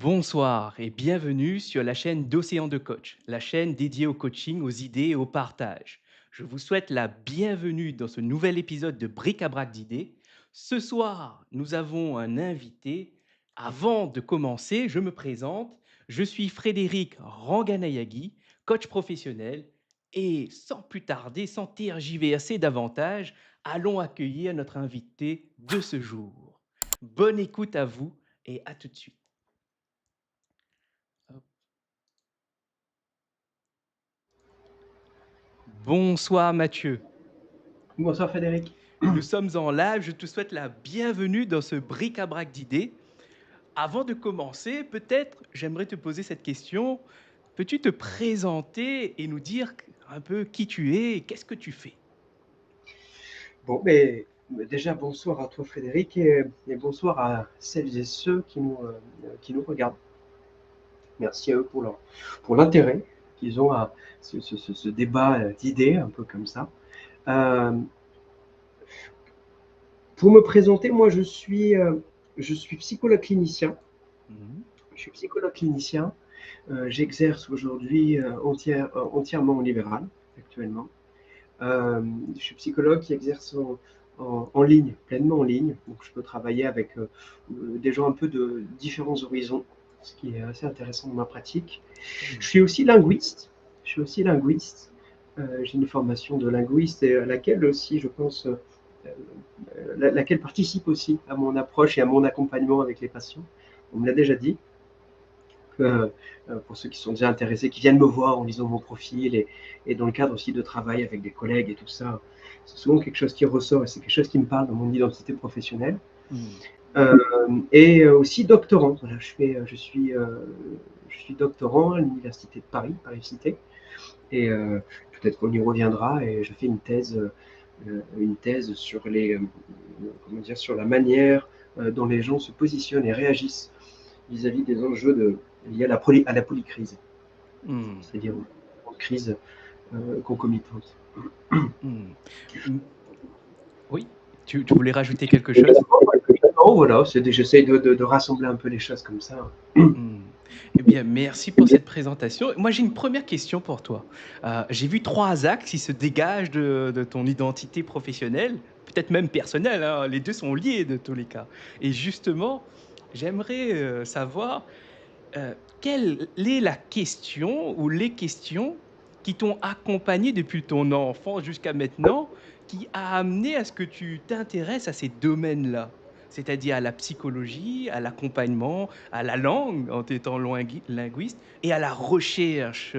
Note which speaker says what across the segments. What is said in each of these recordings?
Speaker 1: Bonsoir et bienvenue sur la chaîne d'Océan de Coach, la chaîne dédiée au coaching, aux idées et au partage. Je vous souhaite la bienvenue dans ce nouvel épisode de Bric-à-brac d'idées. Ce soir, nous avons un invité. Avant de commencer, je me présente. Je suis Frédéric Ranganayagi, coach professionnel. Et sans plus tarder, sans tergiverser davantage, allons accueillir notre invité de ce jour. Bonne écoute à vous et à tout de suite. Bonsoir Mathieu.
Speaker 2: Bonsoir Frédéric.
Speaker 1: Nous sommes en live. Je te souhaite la bienvenue dans ce bric-à-brac d'idées. Avant de commencer, peut-être j'aimerais te poser cette question. Peux-tu te présenter et nous dire un peu qui tu es et qu'est-ce que tu fais?
Speaker 2: Bon, déjà bonsoir à toi Frédéric et bonsoir à celles et ceux qui nous regardent. Merci à eux pour l'intérêt qu'ils ont à ce débat d'idées, un peu comme ça. Euh, pour me présenter, moi je suis psychologue clinicien.
Speaker 1: Mhm.
Speaker 2: Je suis psychologue clinicien. J'exerce aujourd'hui entièrement en libéral actuellement. Euh, je suis psychologue qui exerce en ligne, pleinement en ligne. Donc, je peux travailler avec des gens un peu de différents horizons, ce qui est assez intéressant dans ma pratique. Je
Speaker 1: Mhm.
Speaker 2: suis aussi linguiste. Je suis aussi linguiste. J'ai une formation de linguiste et à laquelle aussi, je pense, laquelle participe aussi à mon approche et à mon accompagnement avec les patients. On me l'a déjà dit. euh, pour ceux qui sont déjà intéressés, qui viennent me voir en lisant mon profil et dans le cadre aussi de travail avec des collègues et tout ça. C'est souvent quelque chose qui ressort et c'est quelque chose qui me parle dans mon identité professionnelle.
Speaker 1: Mhm.
Speaker 2: Euh, et aussi doctorant. Voilà, je suis doctorant à l'Université de Paris, Paris Cité. Et peut-être qu'on y reviendra. Et je fais une thèse sur comment dire, sur la manière dont les gens se positionnent et réagissent vis-à-vis des enjeux liés à la polycrise,
Speaker 1: Mhm.
Speaker 2: c'est-à-dire aux crises concomitantes.
Speaker 1: Mhm. Mhm. Oui, tu voulais rajouter quelque chose?
Speaker 2: Non, voilà, j'essaye de rassembler un peu les choses comme ça.
Speaker 1: Hmm. Eh bien, merci pour cette présentation. Moi, j'ai une première question pour toi. J'ai vu trois axes qui se dégagent de ton identité professionnelle, peut-être même personnelle, hein. Les deux sont liés de tous les cas. Et justement, j'aimerais savoir quelle est la question ou les questions qui t'ont accompagné depuis ton enfance jusqu'à maintenant, qui a amené à ce que tu t'intéresses à ces domaines-là, c'est-à-dire à la psychologie, à l'accompagnement, à la langue en étant linguiste et à la recherche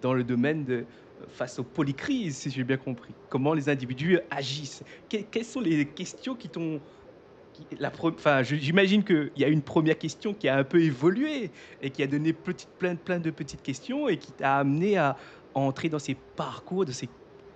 Speaker 1: dans le domaine face aux polycrises, si j'ai bien compris, comment les individus agissent. Quelles sont les questions qui t'ont enfin, j'imagine qu'il y a une première question qui a un peu évolué et qui a donné plein de petites questions et qui t'a amené à entrer dans ces parcours, de ces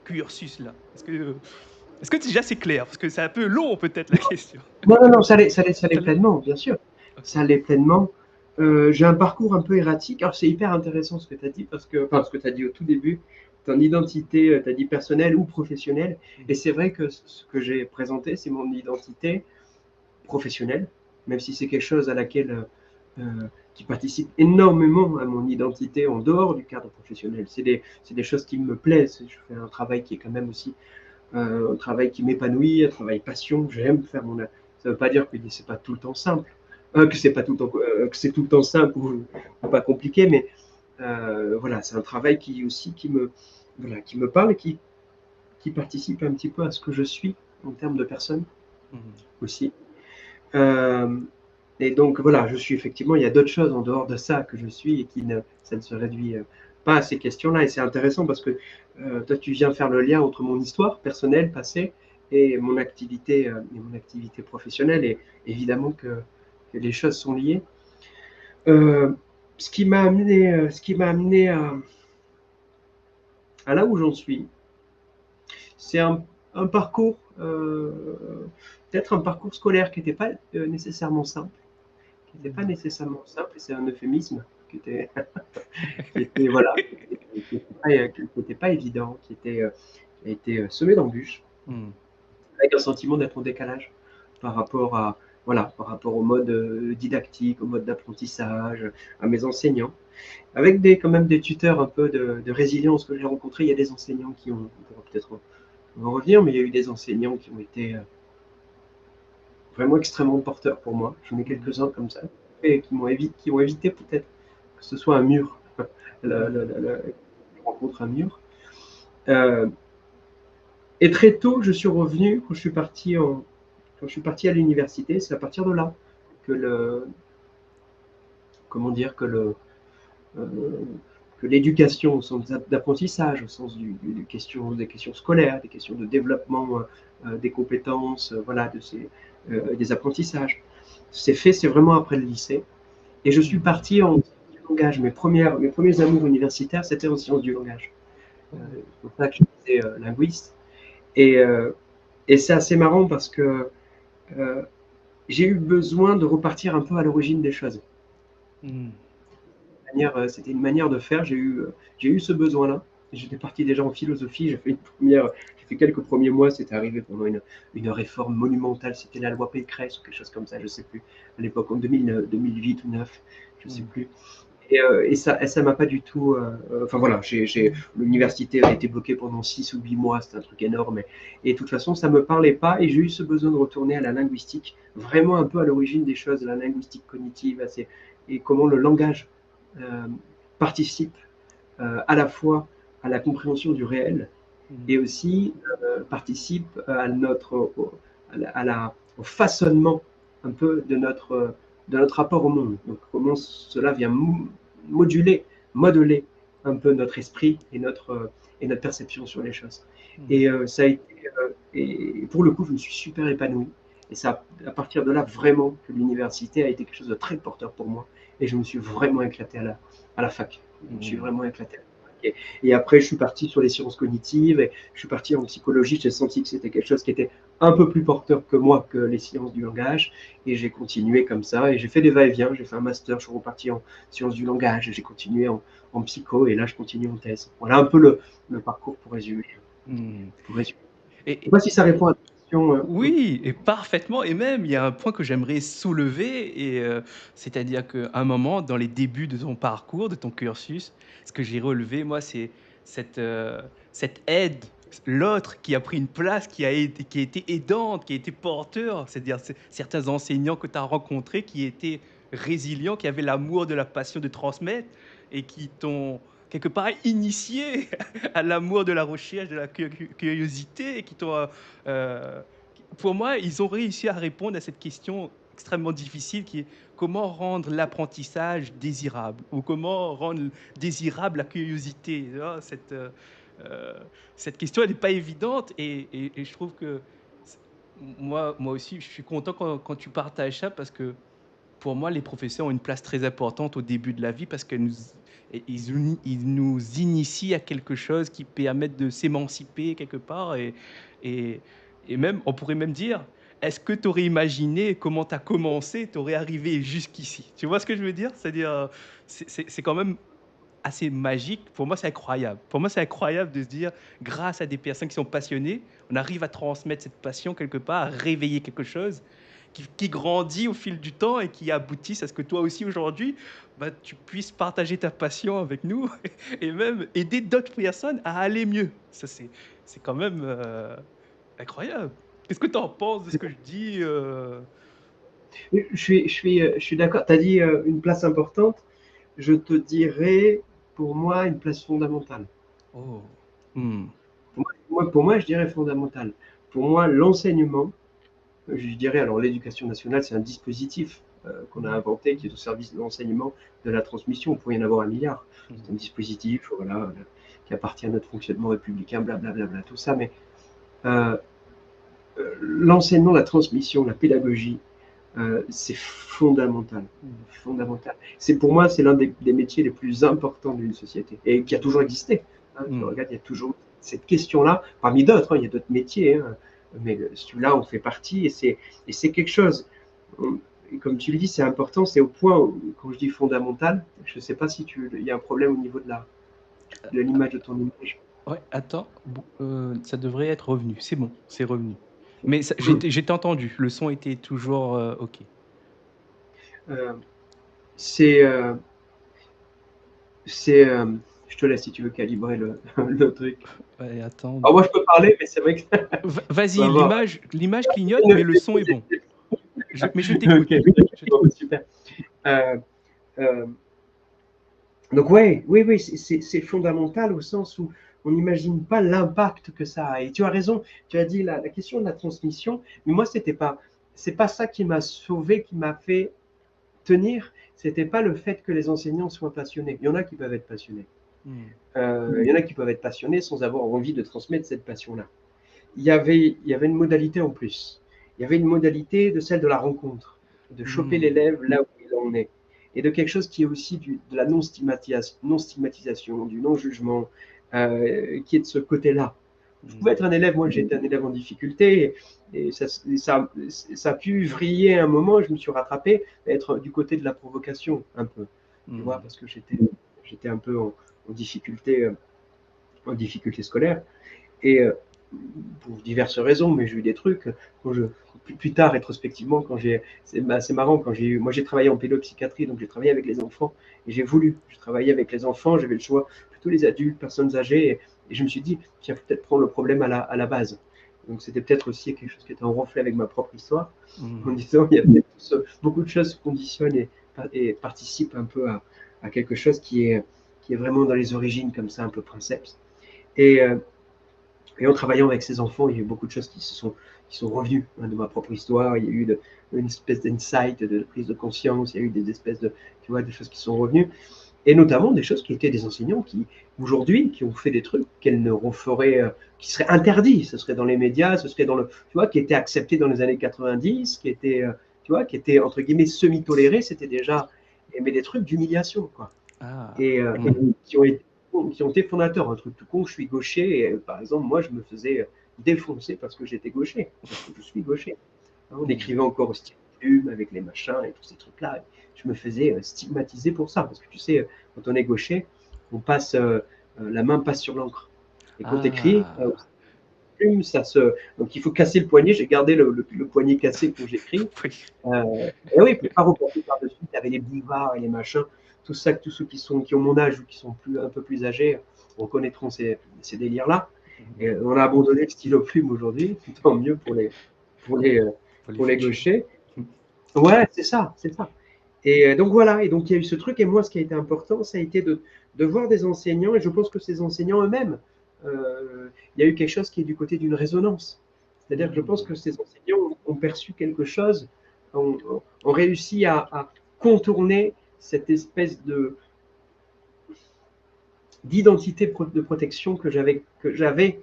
Speaker 1: cursus-là. Est-ce que déjà c'est clair? Parce que c'est un peu long peut-être la question.
Speaker 2: Non, non, non, ça l'est
Speaker 1: Ça l'est.
Speaker 2: pleinement, bien sûr.
Speaker 1: Ok.
Speaker 2: Ça l'est pleinement. J'ai un parcours un peu erratique. Alors, c'est hyper intéressant ce que tu as dit, enfin, ce que tu as dit au tout début, ton identité, tu as dit personnelle ou professionnelle. Et
Speaker 1: Mhm.
Speaker 2: c'est vrai que ce que j'ai présenté, c'est mon identité professionnelle, même si c'est quelque chose qui participe énormément à mon identité en dehors du cadre professionnel. C'est des choses qui me plaisent. Je fais un travail qui est quand même aussi un travail qui m'épanouit, un travail passion. J'aime faire mon. Ça ne veut pas dire que c'est pas tout le temps simple, que c'est pas tout le temps, que c'est tout le temps simple ou pas compliqué, mais voilà, c'est un travail qui aussi voilà, qui me parle et qui participe un petit peu à ce que je suis en termes de personne
Speaker 1: Mhm.
Speaker 2: aussi. Euh, et donc voilà, je suis effectivement, il y a d'autres choses en dehors de ça que je suis et ça ne se réduit pas à ces questions-là. Et c'est intéressant parce que toi, tu viens faire le lien entre mon histoire personnelle, passée, et mon activité professionnelle. Et évidemment que les choses sont liées. Euh, ce qui m'a amené à là où j'en suis, c'est un parcours, peut-être un parcours scolaire qui n'était pas nécessairement simple. Qui n'était pas
Speaker 1: Mhm.
Speaker 2: nécessairement simple, et c'est un euphémisme, qui était voilà, qui était pas évident, qui a été semé d'embûches,
Speaker 1: Mhm.
Speaker 2: avec un sentiment d'être en décalage par rapport voilà, par rapport au mode didactique, au mode d'apprentissage, à mes enseignants. Avec quand même des tuteurs un peu de résilience que j'ai rencontrés. Il y a des enseignants qui ont, on pourra peut-être en revenir, mais il y a eu des enseignants qui ont été vraiment extrêmement porteurs pour moi. J'en ai
Speaker 1: Mhm.
Speaker 2: quelques-uns comme ça, et qui ont évité peut-être que ce soit un mur, la rencontre un mur. Euh, et très tôt, je suis revenu, quand je suis parti à l'université, c'est à partir de là que comment dire, euh, que l'éducation au sens d'apprentissage, au sens des questions scolaires, des questions de développement des compétences, voilà, des apprentissages. C'est vraiment après le lycée. Et je suis
Speaker 1: Mhm.
Speaker 2: parti en langage. Mes premiers amours universitaires, c'était en sciences du langage.
Speaker 1: Oh.
Speaker 2: C'est pour ça que je disais linguiste. Et, euh, et c'est assez marrant parce que euh, j'ai eu besoin de repartir un peu à l'origine des choses.
Speaker 1: Mhm.
Speaker 2: C'était une manière de faire. J'ai eu ce besoin-là. J'étais parti déjà en philosophie. J'ai fait quelques premiers mois. C'était arrivé pendant une réforme monumentale. C'était la loi Pécresse ou quelque chose comme ça. Je ne sais plus. À l'époque, en 2008 ou 2009, je ne sais
Speaker 1: Mhm.
Speaker 2: plus. Et ça m'a pas du tout. Enfin voilà, l'université a été bloquée pendant 6 ou 8 mois. C'était un truc énorme. Et de toute façon, ça me parlait pas. Et j'ai eu ce besoin de retourner à la linguistique, vraiment un peu à l'origine des choses, la linguistique cognitive, et comment le langage euh, participe à la fois à la compréhension du réel
Speaker 1: Mhm.
Speaker 2: et aussi participe au façonnement un peu de notre rapport au monde. Donc comment cela vient moduler, modeler un peu notre esprit et notre perception sur les choses.
Speaker 1: Mhm.
Speaker 2: Ça a été, et pour le coup, je me suis super épanoui. Et ça, à partir de là, vraiment, que l'université a été quelque chose de très porteur pour moi. Et je me suis vraiment éclaté à la fac. Je me suis
Speaker 1: Mhm.
Speaker 2: vraiment éclaté à la fac. Et après, je suis parti sur les sciences cognitives et je suis parti en psychologie. J'ai senti que c'était quelque chose qui était un peu plus porteur que moi, que les sciences du langage. Et j'ai continué comme ça. Et j'ai fait des va-et-vient. J'ai fait un master. Je suis reparti en sciences du langage. J'ai continué en psycho. Et là, je continue en thèse. Voilà un peu le parcours pour résumer.
Speaker 1: Mhm.
Speaker 2: Pour résumer. Je ne sais
Speaker 1: Et,
Speaker 2: pas si ça répond à ta question.
Speaker 1: oui, et parfaitement. Et même, il y a un point que j'aimerais soulever, c'est-à-dire qu'à un moment, dans les débuts de ton parcours, de ton cursus, ce que j'ai relevé, moi, c'est cette aide, l'autre qui a pris une place, qui a été aidante, qui a été porteur, c'est-à-dire certains enseignants que tu as rencontrés qui étaient résilients, qui avaient l'amour de la passion de transmettre et qui t'ont quelque part initié à l'amour de la recherche, de la curiosité, et qui t'ont euh, pour moi, ils ont réussi à répondre à cette question extrêmement difficile qui est comment rendre l'apprentissage désirable ou comment rendre désirable la curiosité. Tu vois, euh, cette question, elle n'est pas évidente et je trouve que moi aussi, je suis content quand tu partages ça parce que pour moi, les professeurs ont une place très importante au début de la vie parce ils nous initient à quelque chose qui permet de s'émanciper quelque part. Et, et même, on pourrait même dire, est-ce que tu aurais imaginé comment tu as commencé, tu aurais arrivé jusqu'ici? Tu vois ce que je veux dire? C'est-à-dire, c'est quand même assez magique. Pour moi, c'est incroyable. Pour moi, c'est incroyable de se dire, grâce à des personnes qui sont passionnées, on arrive à transmettre cette passion quelque part, à réveiller quelque chose qui grandit au fil du temps et qui aboutisse à ce que toi aussi aujourd'hui, bah, tu puisses partager ta passion avec nous et même aider d'autres personnes à aller mieux. Ça, c'est quand même incroyable. Qu'est-ce que tu en penses de ce que je dis
Speaker 2: Je suis d'accord. Tu as dit une place importante. Je te dirais, pour moi, une place fondamentale.
Speaker 1: Oh. Hmm.
Speaker 2: Pour moi, je dirais fondamentale. Pour moi, l'enseignement, je dirais, alors l'éducation nationale, c'est un dispositif qu'on a inventé qui est au service de l'enseignement, de la transmission. On pourrait y en avoir un milliard.
Speaker 1: Hmm.
Speaker 2: C'est un dispositif voilà, qui appartient à notre fonctionnement républicain, blablabla, tout ça. Mais euh, l'enseignement, la transmission, la pédagogie, c'est fondamental.
Speaker 1: Hmm.
Speaker 2: Fondamental. Pour moi, c'est l'un des métiers les plus importants d'une société et qui a toujours existé. Hein. Tu
Speaker 1: Hmm.
Speaker 2: regardes, il y a toujours cette question-là, parmi d'autres, hein, il y a d'autres métiers, hein, mais celui-là on fait partie et c'est quelque chose. Comme tu le dis, c'est important, c'est au point où, quand je dis fondamental, je ne sais pas si il y a un problème au niveau de l'image de ton image.
Speaker 1: Ouais, attends, ça devrait être revenu. C'est bon, c'est revenu. Mais j'ai entendu, le son était toujours OK.
Speaker 2: Euh, c'est, euh, c'est, je te laisse si tu veux calibrer le truc.
Speaker 1: Ouais, attends.
Speaker 2: Alors moi, je peux parler, mais c'est vrai que faut
Speaker 1: Vas-y,
Speaker 2: avoir
Speaker 1: l'image clignote, mais le son est bon. Mais je
Speaker 2: Ok,
Speaker 1: t'écoute. Je
Speaker 2: bon,
Speaker 1: t'écoute.
Speaker 2: super. Euh, euh, donc ouais, oui, oui, c'est fondamental au sens où on n'imagine pas l'impact que ça a. Et tu as raison, tu as dit la question de la transmission, mais moi, c'est pas ça qui m'a sauvé, qui m'a fait tenir. C'était pas le fait que les enseignants soient passionnés. Il y en a qui peuvent être passionnés.
Speaker 1: Hmm.
Speaker 2: Il y en a qui peuvent être passionnés sans avoir envie de transmettre cette passion-là. Il y avait une modalité en plus. Il y avait une modalité de celle de la rencontre, de choper
Speaker 1: Hmm.
Speaker 2: l'élève là où il en est, et de quelque chose qui est aussi de la non-stigmatisation, du non-jugement, qui est de ce côté-là. Je
Speaker 1: Hmm.
Speaker 2: pouvais être un élève, moi j'étais un élève en difficulté, et ça a pu vriller un moment, je me suis rattrapé, être du côté de la provocation un peu, tu vois,
Speaker 1: Hmm.
Speaker 2: parce que j'étais un peu en difficulté, en difficulté scolaire. Et pour diverses raisons, mais j'ai eu des trucs. Quand plus tard, rétrospectivement, c'est marrant, moi j'ai travaillé en pédopsychiatrie, donc j'ai travaillé avec les enfants, et je travaillais avec les enfants, j'avais le choix, plutôt les adultes, personnes âgées, et je me suis dit, tiens, peut-être prendre le problème à la base. Donc c'était peut-être aussi quelque chose qui était en reflet avec ma propre histoire, en
Speaker 1: Hmm.
Speaker 2: disant, il y a peut-être beaucoup de choses qui conditionnent et participent un peu à quelque chose qui est vraiment dans les origines, comme ça, un peu princeps. Et, euh, et en travaillant avec ces enfants, il y a eu beaucoup de choses qui sont revenues, hein, de ma propre histoire. Il y a eu une espèce d'insight, de prise de conscience. Il y a eu des espèces de, tu vois, des choses qui sont revenues. Et notamment des choses qui étaient des enseignants qui, aujourd'hui, qui ont fait des trucs qu'elles ne referaient, qui seraient interdits. Ce serait dans les médias, ce serait dans le, tu vois, qui étaient acceptés dans les années 90, qui étaient, tu vois, qui étaient, entre guillemets, semi-tolérés. C'était déjà, mais des trucs d'humiliation, quoi,
Speaker 1: Ah.
Speaker 2: et
Speaker 1: Hmm.
Speaker 2: qui ont été fondateurs. Un truc tout con, je suis gaucher, et par exemple, moi, je me faisais défoncer parce que j'étais gaucher, parce que je suis gaucher. On
Speaker 1: Hmm.
Speaker 2: écrivait encore au stylo plume avec les machins et tous ces trucs-là. Je me faisais stigmatiser pour ça, parce que tu sais, quand on est gaucher, la main passe sur l'encre. Et quand tu écris,
Speaker 1: Ah.
Speaker 2: plume, donc il faut casser le poignet. J'ai gardé le poignet cassé quand j'écris.
Speaker 1: Oui.
Speaker 2: Et oui, pour pas reporter par-dessus, tu avais les boulevards et les machins. Tout ça, tous ceux qui ont mon âge ou qui sont un peu plus âgés reconnaîtront ces délires-là.
Speaker 1: Hmm.
Speaker 2: Et on a abandonné le stylo plume aujourd'hui, tant mieux pour les, euh,
Speaker 1: Pour les
Speaker 2: pour les
Speaker 1: futurs.
Speaker 2: gauchers. Ouais, c'est ça, c'est ça. Et donc voilà, et donc il y a eu ce truc, et moi ce qui a été important, ça a été de voir des enseignants, et je pense que ces enseignants eux-mêmes, il y a eu quelque chose qui est du côté d'une résonance. C'est-à-dire que je pense
Speaker 1: Hmm.
Speaker 2: que ces enseignants ont perçu quelque chose, ont réussi à contourner cette espèce d'identité de protection que j'avais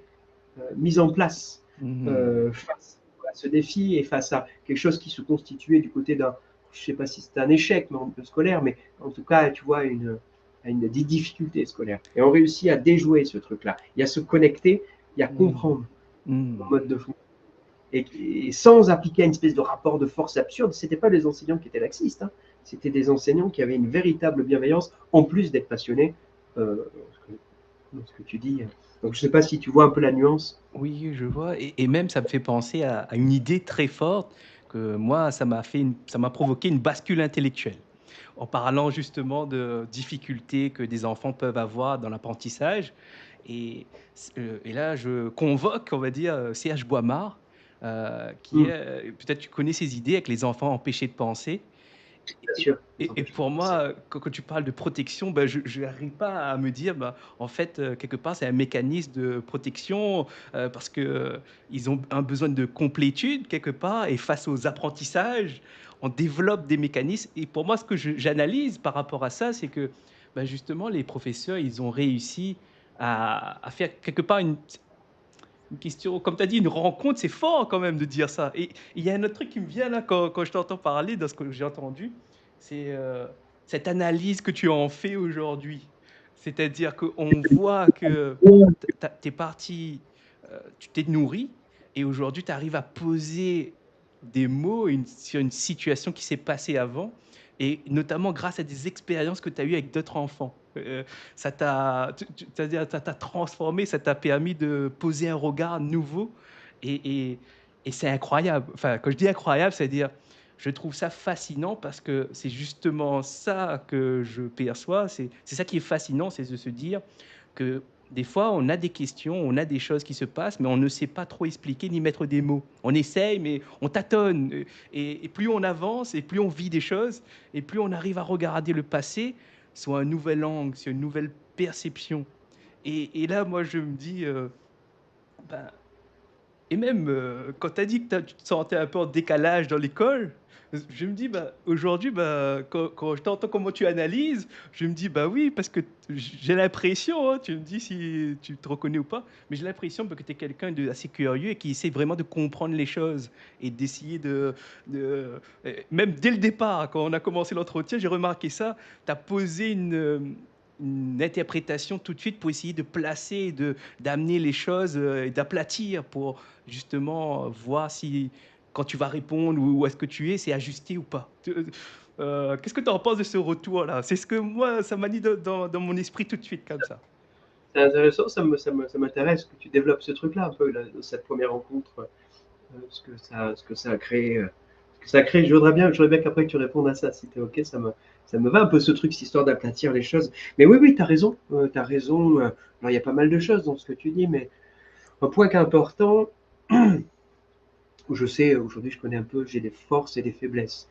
Speaker 2: mise en place
Speaker 1: Hmm.
Speaker 2: face à ce défi et face à quelque chose qui se constituait du côté d'un, je ne sais pas si c'était un échec scolaire, mais en tout cas, tu vois, une difficulté scolaire. Et on réussit à déjouer ce truc-là. Il y a se connecter, il y a
Speaker 1: Hmm.
Speaker 2: comprendre le
Speaker 1: Hmm.
Speaker 2: mode de fond. Et sans appliquer une espèce de rapport de force absurde, ce n'étaient pas des enseignants qui étaient laxistes, hein. C'était des enseignants qui avaient une véritable bienveillance, en plus d'être passionnés euh, dans ce que tu dis. Donc je ne sais pas si tu vois un peu la nuance.
Speaker 1: Oui, je vois. Et même, ça me fait penser à une idée très forte que moi, ça m'a provoqué une bascule intellectuelle. En parlant justement de difficultés que des enfants peuvent avoir dans l'apprentissage. Et là, je convoque, on va dire, C.H. Boimard, qui est,
Speaker 2: Mmh,
Speaker 1: peut-être tu connais ses idées avec les enfants empêchés de penser.
Speaker 2: bien
Speaker 1: Et,
Speaker 2: sûr, ils
Speaker 1: et
Speaker 2: empêchent de
Speaker 1: pour
Speaker 2: penser.
Speaker 1: moi, quand tu parles de protection, ben, je n'arrive pas à me dire, ben, en fait, quelque part, c'est un mécanisme de protection parce que ils ont un besoin de complétude quelque part. Et face aux apprentissages, on développe des mécanismes. Et pour moi, ce que j'analyse par rapport à ça, c'est que ben, justement, les professeurs, ils ont réussi à faire quelque part une question, comme tu as dit, une rencontre. C'est fort quand même de dire ça. Et il y a un autre truc qui me vient là quand je t'entends parler, dans ce que j'ai entendu, c'est cette analyse que tu en fais aujourd'hui. C'est-à-dire qu'on voit que tu es parti, tu t'es nourri, et aujourd'hui tu arrives à poser des mots sur une situation qui s'est passée avant, et notamment grâce à des expériences que tu as eues avec d'autres enfants. Ça t'a, c'est-à-dire, ça t'a transformé, ça t'a permis de poser un regard nouveau. Et Et c'est incroyable. Enfin, quand je dis incroyable, c'est-à-dire, je trouve ça fascinant parce que c'est justement ça que je perçois. C'est ça qui est fascinant, c'est de se dire que des fois, on a des questions, on a des choses qui se passent, mais on ne sait pas trop expliquer ni mettre des mots. On essaye, mais on tâtonne. Et plus on avance, et plus on vit des choses, et plus on arrive à regarder le passé sous un nouvel angle, sur une nouvelle perception. Et là, moi, je me dis, ben, et même quand tu as dit que tu te sentais un peu en décalage dans l'école, je me dis, bah, aujourd'hui, bah, quand je t'entends comment tu analyses, je me dis, bah oui, parce que j'ai l'impression, hein, tu me dis si tu te reconnais ou pas, mais j'ai l'impression que tu es quelqu'un d'assez curieux et qui essaie vraiment de comprendre les choses et d'essayer même dès le départ, quand on a commencé l'entretien, j'ai remarqué ça, tu as posé une interprétation tout de suite pour essayer de placer, d'amener les choses et d'aplatir pour justement voir si quand tu vas répondre ou où est-ce que tu es, c'est ajusté ou pas. Qu'est-ce que tu en penses de ce retour-là? C'est ce que moi, ça m'a dit dans mon esprit tout de suite comme ça.
Speaker 2: C'est intéressant, ça m'intéresse que tu développes ce truc-là un peu, là, cette première rencontre, ce que ça a créé. Ce que ça a créé. Je voudrais bien qu'après que tu répondes à ça, si tu es OK, ça me va un peu ce truc, cette histoire d'aplatir les choses. Mais oui, oui, tu as raison. Tu as raison. Alors, il y a pas mal de choses dans ce que tu dis, mais un point qui est important, où je sais, aujourd'hui, je connais un peu, j'ai des forces et des faiblesses.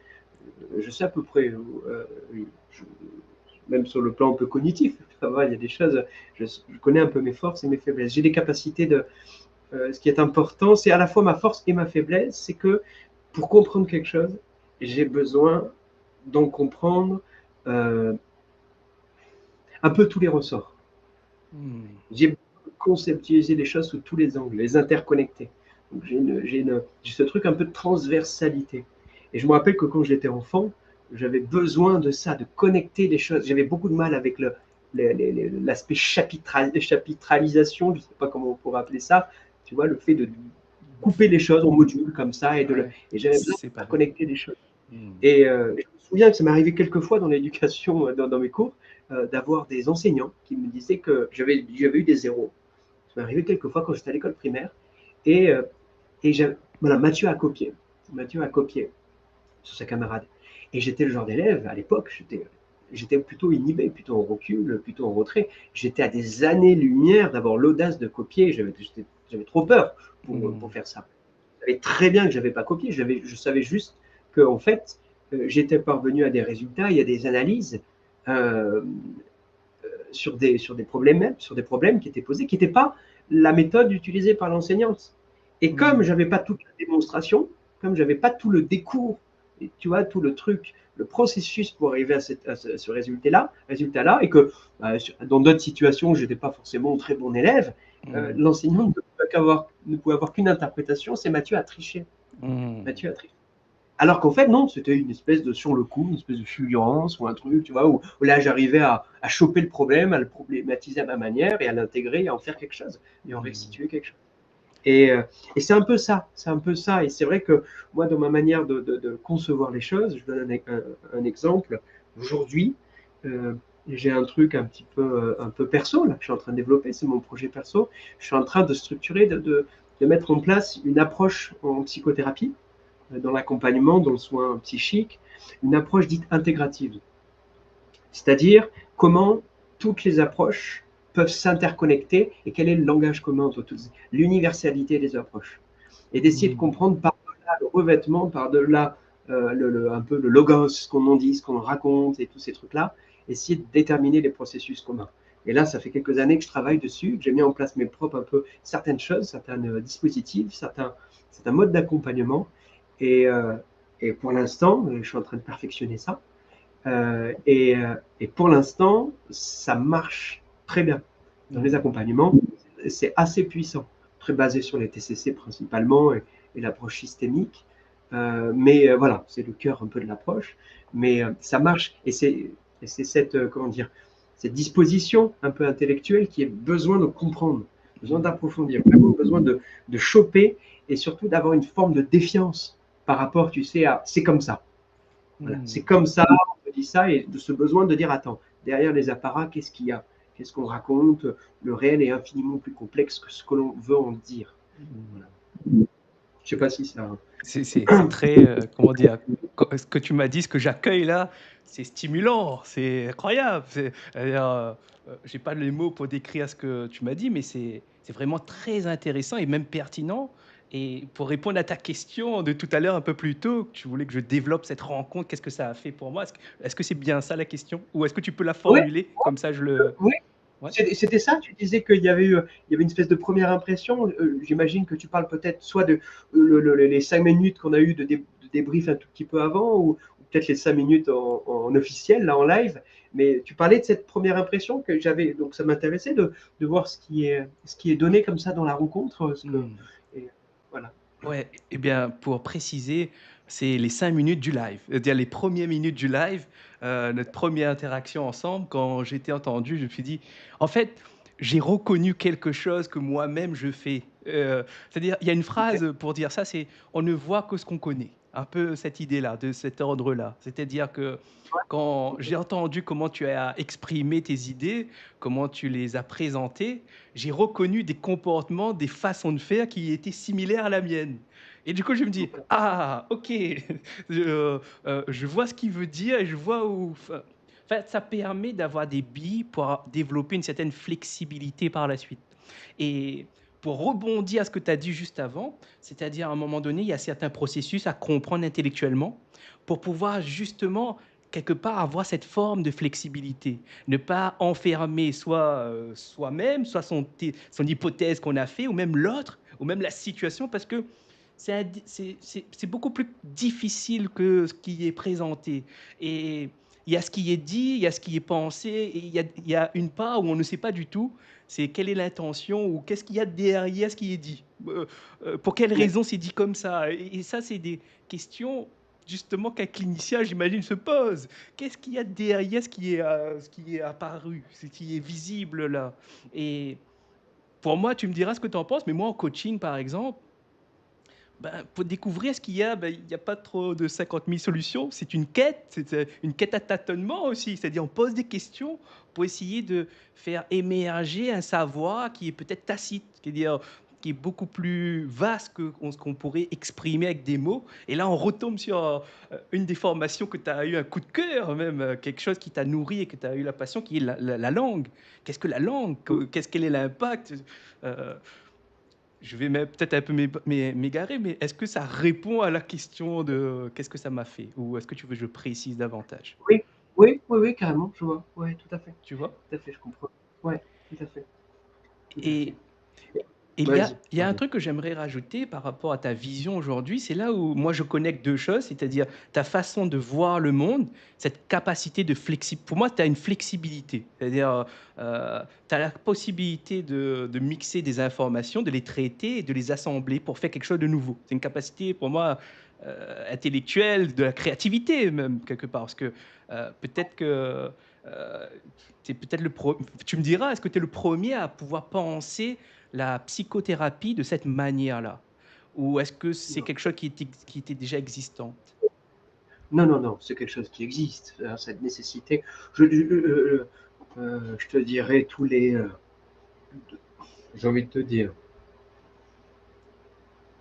Speaker 2: Je sais à peu près, je- même sur le plan un peu cognitif, ça va, il y a des choses, je connais un peu mes forces et mes faiblesses. J'ai des capacités de. Ce qui est important, c'est à la fois ma force et ma faiblesse, c'est que pour comprendre quelque chose, j'ai besoin d'en comprendre euh, un peu tous les ressorts.
Speaker 1: Hmm.
Speaker 2: J'ai conceptualisé les choses sous tous les angles, les interconnecter. Donc j'ai ce truc un peu de transversalité. Et je me rappelle que quand j'étais enfant, j'avais besoin de ça, de connecter les choses. J'avais beaucoup de mal avec l'aspect chapitralisation, je ne sais pas comment on pourrait appeler ça, tu vois, le fait de couper les choses en modules comme ça,
Speaker 1: Ouais,
Speaker 2: et j'avais besoin
Speaker 1: c'est pas
Speaker 2: de
Speaker 1: bon.
Speaker 2: connecter les choses.
Speaker 1: Hmm.
Speaker 2: Et je me souviens que ça m'est arrivé quelques fois dans l'éducation, dans mes cours, d'avoir des enseignants qui me disaient que j'avais eu des zéros. Ça m'est arrivé quelques fois quand j'étais à l'école primaire. Et, euh, et voilà, Mathieu a copié. Mathieu a copié sur sa camarade. Et j'étais le genre d'élève, à l'époque, j'étais plutôt inhibé, plutôt en recul, plutôt en retrait. J'étais à des années-lumière d'avoir l'audace de copier. J'avais trop peur
Speaker 1: Hmm.
Speaker 2: pour faire ça. Je savais très bien que je n'avais pas copié. Je savais juste que, en fait, j'étais parvenu à des résultats et à des analyses euh, sur des problèmes qui étaient posés, qui n'étaient pas la méthode utilisée par l'enseignante. Et comme
Speaker 1: Hmm.
Speaker 2: j'avais pas toute la démonstration, comme j'avais pas tout le décours, et tu vois, tout le truc, le processus pour arriver à ce résultat-là, et que dans d'autres situations, je n'étais pas forcément un très bon élève,
Speaker 1: Hmm.
Speaker 2: l'enseignant ne pouvait avoir qu'une interprétation, c'est Mathieu a triché.
Speaker 1: Hmm.
Speaker 2: Mathieu a triché. Alors qu'en fait, non, c'était une espèce de sur le coup, une espèce de fulgurance ou un truc, tu vois, où là j'arrivais à choper le problème, à le problématiser à ma manière et à l'intégrer et à en faire quelque chose et en
Speaker 1: Hmm.
Speaker 2: restituer quelque chose. Et, euh, et c'est un peu ça, c'est un peu ça. Et c'est vrai que moi, dans ma manière de concevoir les choses, je donne un exemple. Aujourd'hui, euh, j'ai un truc un peu perso là, que je suis en train de développer, c'est mon projet perso. Je suis en train de structurer, de mettre en place une approche en psychothérapie dans l'accompagnement, dans le soin psychique, une approche dite intégrative. C'est-à-dire comment toutes les approches peuvent s'interconnecter et quel est le langage commun entre toutes, l'universalité des approches. Et d'essayer de
Speaker 1: Hmm.
Speaker 2: comprendre par-delà le revêtement, par-delà un peu le logos, ce qu'on en dit, ce qu'on raconte et tous ces trucs-là, essayer de déterminer les processus communs. Et là, ça fait quelques années que je travaille dessus, que j'ai mis en place mes propres un peu certaines choses, certains dispositifs, certains modes d'accompagnement. Et, euh, et pour l'instant, je suis en train de perfectionner ça. Et pour l'instant, ça marche très bien. Dans les
Speaker 1: Hmm.
Speaker 2: accompagnements, c'est assez puissant, très basé sur les TCC principalement et l'approche systémique. Voilà, c'est le cœur un peu de l'approche. Mais ça marche et c'est cette, comment dire, cette disposition un peu intellectuelle qui est besoin de comprendre, besoin
Speaker 1: Hmm.
Speaker 2: d'approfondir, vraiment besoin de choper et surtout d'avoir une forme de défiance par rapport, tu sais, à c'est comme ça. Voilà, c'est
Speaker 1: Hmm.
Speaker 2: comme ça, on me dit ça, et de ce besoin de dire, attends, derrière les apparats, qu'est-ce qu'il y a? Qu'est-ce qu'on raconte? Le réel est infiniment plus complexe que ce que l'on veut en dire.
Speaker 1: Hmm.
Speaker 2: Voilà. Je sais pas si ça.
Speaker 1: C'est très, comment dire? Ce que tu m'as dit, ce que j'accueille là, c'est stimulant, c'est incroyable. C'est-à-dire, j'ai pas les mots pour décrire ce que tu m'as dit, mais c'est vraiment très intéressant et même pertinent. Et pour répondre à ta question de tout à l'heure un peu plus tôt, tu voulais que je développe cette rencontre, qu'est-ce que ça a fait pour moi? Est-ce que c'est bien ça la question? Ou est-ce que tu peux la
Speaker 2: Oui,
Speaker 1: formuler comme ça je le
Speaker 2: oui.
Speaker 1: ouais?
Speaker 2: C'était ça, tu disais qu'il y avait eu, il y avait une espèce de première impression. J'imagine que tu parles peut-être soit de les 5 minutes qu'on a eu de débrief un tout petit peu avant, ou peut-être les 5 minutes en officiel, là en live. Mais tu parlais de cette première impression que j'avais, donc ça m'intéressait de voir ce qui est donné comme ça dans la rencontre.
Speaker 1: Mmh.
Speaker 2: Et, voilà.
Speaker 1: Ouais, eh bien, pour préciser, c'est les 5 minutes du live. C'est-à-dire les premières minutes du live, notre première interaction ensemble, quand j'ai été entendu, je me suis dit en fait, j'ai reconnu quelque chose que moi-même je fais. C'est-à-dire, il y a une
Speaker 2: Ok.
Speaker 1: phrase pour dire ça, c'est: «On ne voit que ce qu'on connaît». Un peu cette idée-là, de cet ordre-là. C'est-à-dire que
Speaker 2: Ouais,
Speaker 1: quand
Speaker 2: ok.
Speaker 1: j'ai entendu comment tu as exprimé tes idées, comment tu les as présentées, j'ai reconnu des comportements, des façons de faire qui étaient similaires à la mienne. Et du coup, je me dis:
Speaker 2: Ok.
Speaker 1: «Ah, OK, je vois ce qu'il veut dire et je vois où» en fait, ça permet d'avoir des billes pour développer une certaine flexibilité par la suite. Et pour rebondir à ce que tu as dit juste avant, c'est-à-dire à un moment donné, il y a certains processus à comprendre intellectuellement pour pouvoir justement quelque part avoir cette forme de flexibilité, ne pas enfermer soit soi-même, soit son hypothèse qu'on a fait, ou même l'autre, ou même la situation, parce que c'est beaucoup plus difficile que ce qui est présenté. Et il y a ce qui est dit, il y a ce qui est pensé, et il y a une part où on ne sait pas du tout, c'est quelle est l'intention ou qu'est-ce qu'il y a derrière ce qui est dit. Pour quelle
Speaker 2: Ouais.
Speaker 1: raison c'est dit comme ça? Et ça, c'est des questions justement qu'un clinicien, j'imagine, se pose. Qu'est-ce qu'il y a derrière ce qui est apparu, ce qui est visible là? Et pour moi, tu me diras ce que tu en penses, mais moi en coaching, par exemple, ben, pour découvrir ce qu'il y a, ben, il n'y a pas trop de 50 000 solutions. C'est une quête, c'est une quête à tâtonnement aussi. C'est-à-dire, on pose des questions pour essayer de faire émerger un savoir qui est peut-être tacite, c'est-à-dire qui est beaucoup plus vaste que ce qu'on pourrait exprimer avec des mots. Et là, on retombe sur une des formations que tu as eu un coup de cœur, même quelque chose qui t'a nourri et que tu as eu la passion, qui est la langue. Qu'est-ce que la langue? Quel est l'impact? Euh, je vais peut-être un peu m'égarer, mais est-ce que ça répond à la question de qu'est-ce que ça m'a fait? Ou est-ce que tu veux que je précise davantage?
Speaker 2: Oui, oui, oui, oui, carrément, je vois. Ouais, tout à fait.
Speaker 1: Tu vois?
Speaker 2: Tout à fait, je comprends. Ouais, tout à fait. Tout à fait.
Speaker 1: Et Et
Speaker 2: Vas-y,
Speaker 1: il y a un
Speaker 2: pardon.
Speaker 1: truc que j'aimerais rajouter par rapport à ta vision aujourd'hui, c'est là où moi je connecte deux choses, c'est-à-dire ta façon de voir le monde, cette capacité de flexibilité. Pour moi, tu as une flexibilité, c'est-à-dire tu as la possibilité de mixer des informations, de les traiter et de les assembler pour faire quelque chose de nouveau. C'est une capacité pour moi intellectuelle, de la créativité même quelque part, parce que peut-être que euh, c'est peut-être tu me diras, est-ce que tu es le premier à pouvoir penser la psychothérapie de cette manière-là? Ou est-ce que c'est
Speaker 2: Non,
Speaker 1: quelque chose qui était déjà existant?
Speaker 2: non, non, non, c'est quelque chose qui existe, cette nécessité. Je te dirais tous les. J'ai envie de te dire.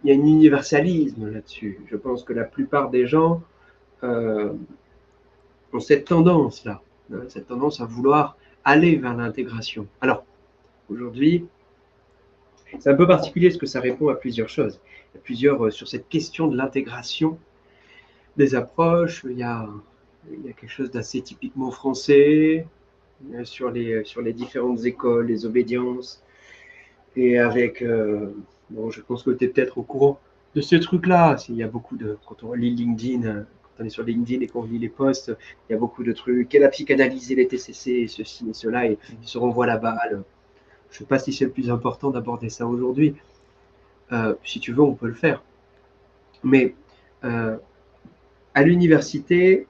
Speaker 2: Il y a un universalisme là-dessus. Je pense que la plupart des gens euh, ont cette tendance-là, hein, cette tendance à vouloir aller vers l'intégration. Alors, aujourd'hui, c'est un peu particulier parce que ça répond à plusieurs choses. Il y a plusieurs, sur cette question de l'intégration des approches, il y a quelque chose d'assez typiquement français, sur les différentes écoles, les obédiences, et avec, bon, je pense que tu es peut-être au courant de ce truc-là. Il y a beaucoup de, quand on lit LinkedIn, quand on est sur LinkedIn et qu'on lit les posts, il y a beaucoup de trucs. Quelle a psychanalysé les TCC, et ceci et cela, et ils se renvoient la balle. Je ne sais pas si c'est le plus important d'aborder ça aujourd'hui. Si tu veux, on peut le faire. Mais euh, à l'université,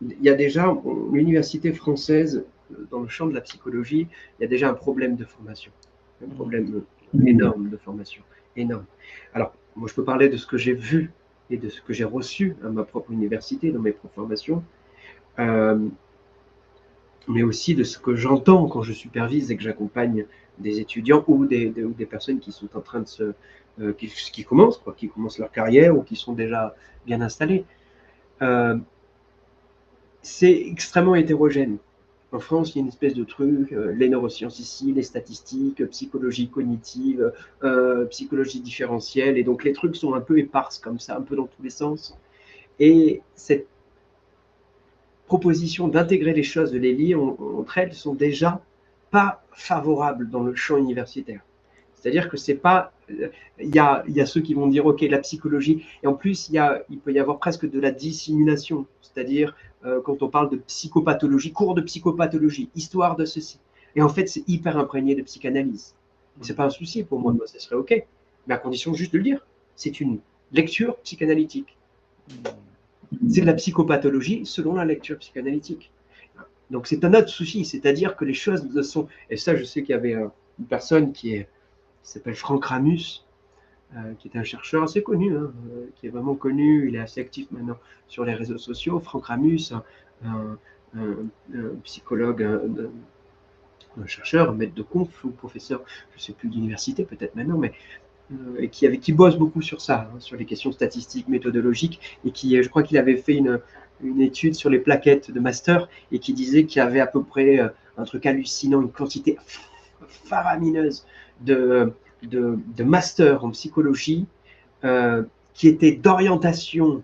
Speaker 2: il y a déjà, l'université française, dans le champ de la psychologie, il y a déjà un problème de formation. Un
Speaker 1: Hmm.
Speaker 2: problème énorme de formation. Énorme. Alors, moi, je peux parler de ce que j'ai vu et de ce que j'ai reçu à ma propre université, dans mes propres formations, euh, mais aussi de ce que j'entends quand je supervise et que j'accompagne des étudiants ou ou des personnes qui sont en train de qui commencent, quoi, qui commencent leur carrière ou qui sont déjà bien installés. C'est extrêmement hétérogène. En France, il y a une espèce de truc, les neurosciences ici, les statistiques, psychologie cognitive, psychologie différentielle, et donc les trucs sont un peu éparses comme ça, un peu dans tous les sens. Et cette proposition d'intégrer les choses, de les lire entre elles, sont déjà pas favorables dans le champ universitaire. C'est-à-dire que c'est pas. Il y a ceux qui vont dire, OK, la psychologie, et en plus, il peut y avoir presque de la dissimulation, c'est-à-dire quand on parle de psychopathologie, cours de psychopathologie, histoire de ceci. Et en fait, c'est hyper imprégné de psychanalyse. C'est pas un souci pour moi, ce serait OK, mais à condition juste de le dire. C'est une lecture psychanalytique. C'est de la psychopathologie selon la lecture psychanalytique. Donc c'est un autre souci, c'est-à-dire que les choses ne sont. Et ça, je sais qu'il y avait une personne qui s'appelle Franck Ramus, qui est un chercheur assez connu, hein, qui est vraiment connu, il est assez actif maintenant sur les réseaux sociaux. Franck Ramus, un psychologue, un chercheur, un maître de conf ou professeur, je ne sais plus d'université peut-être maintenant, mais et qui bosse beaucoup sur ça, hein, sur les questions statistiques, méthodologiques, et qui, je crois qu'il avait fait une étude sur les plaquettes de master, et qui disait qu'il y avait à peu près un truc hallucinant, une quantité faramineuse de master en psychologie qui était d'orientation,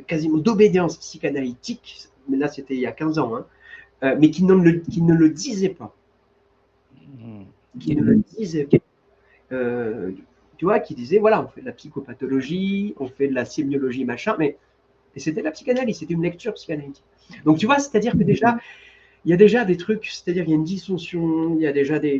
Speaker 2: quasiment d'obédience psychanalytique, mais là c'était il y a 15 ans, hein, mais qui ne le disait pas. Qui ne le disait pas. Tu vois, qui disait, voilà, on fait de la psychopathologie, on fait de la sémiologie, machin, mais et c'était de la psychanalyse, c'était une lecture psychanalytique. Donc tu vois, c'est-à-dire que déjà, il y a déjà des trucs, c'est-à-dire il y a une disfonction, il y a déjà des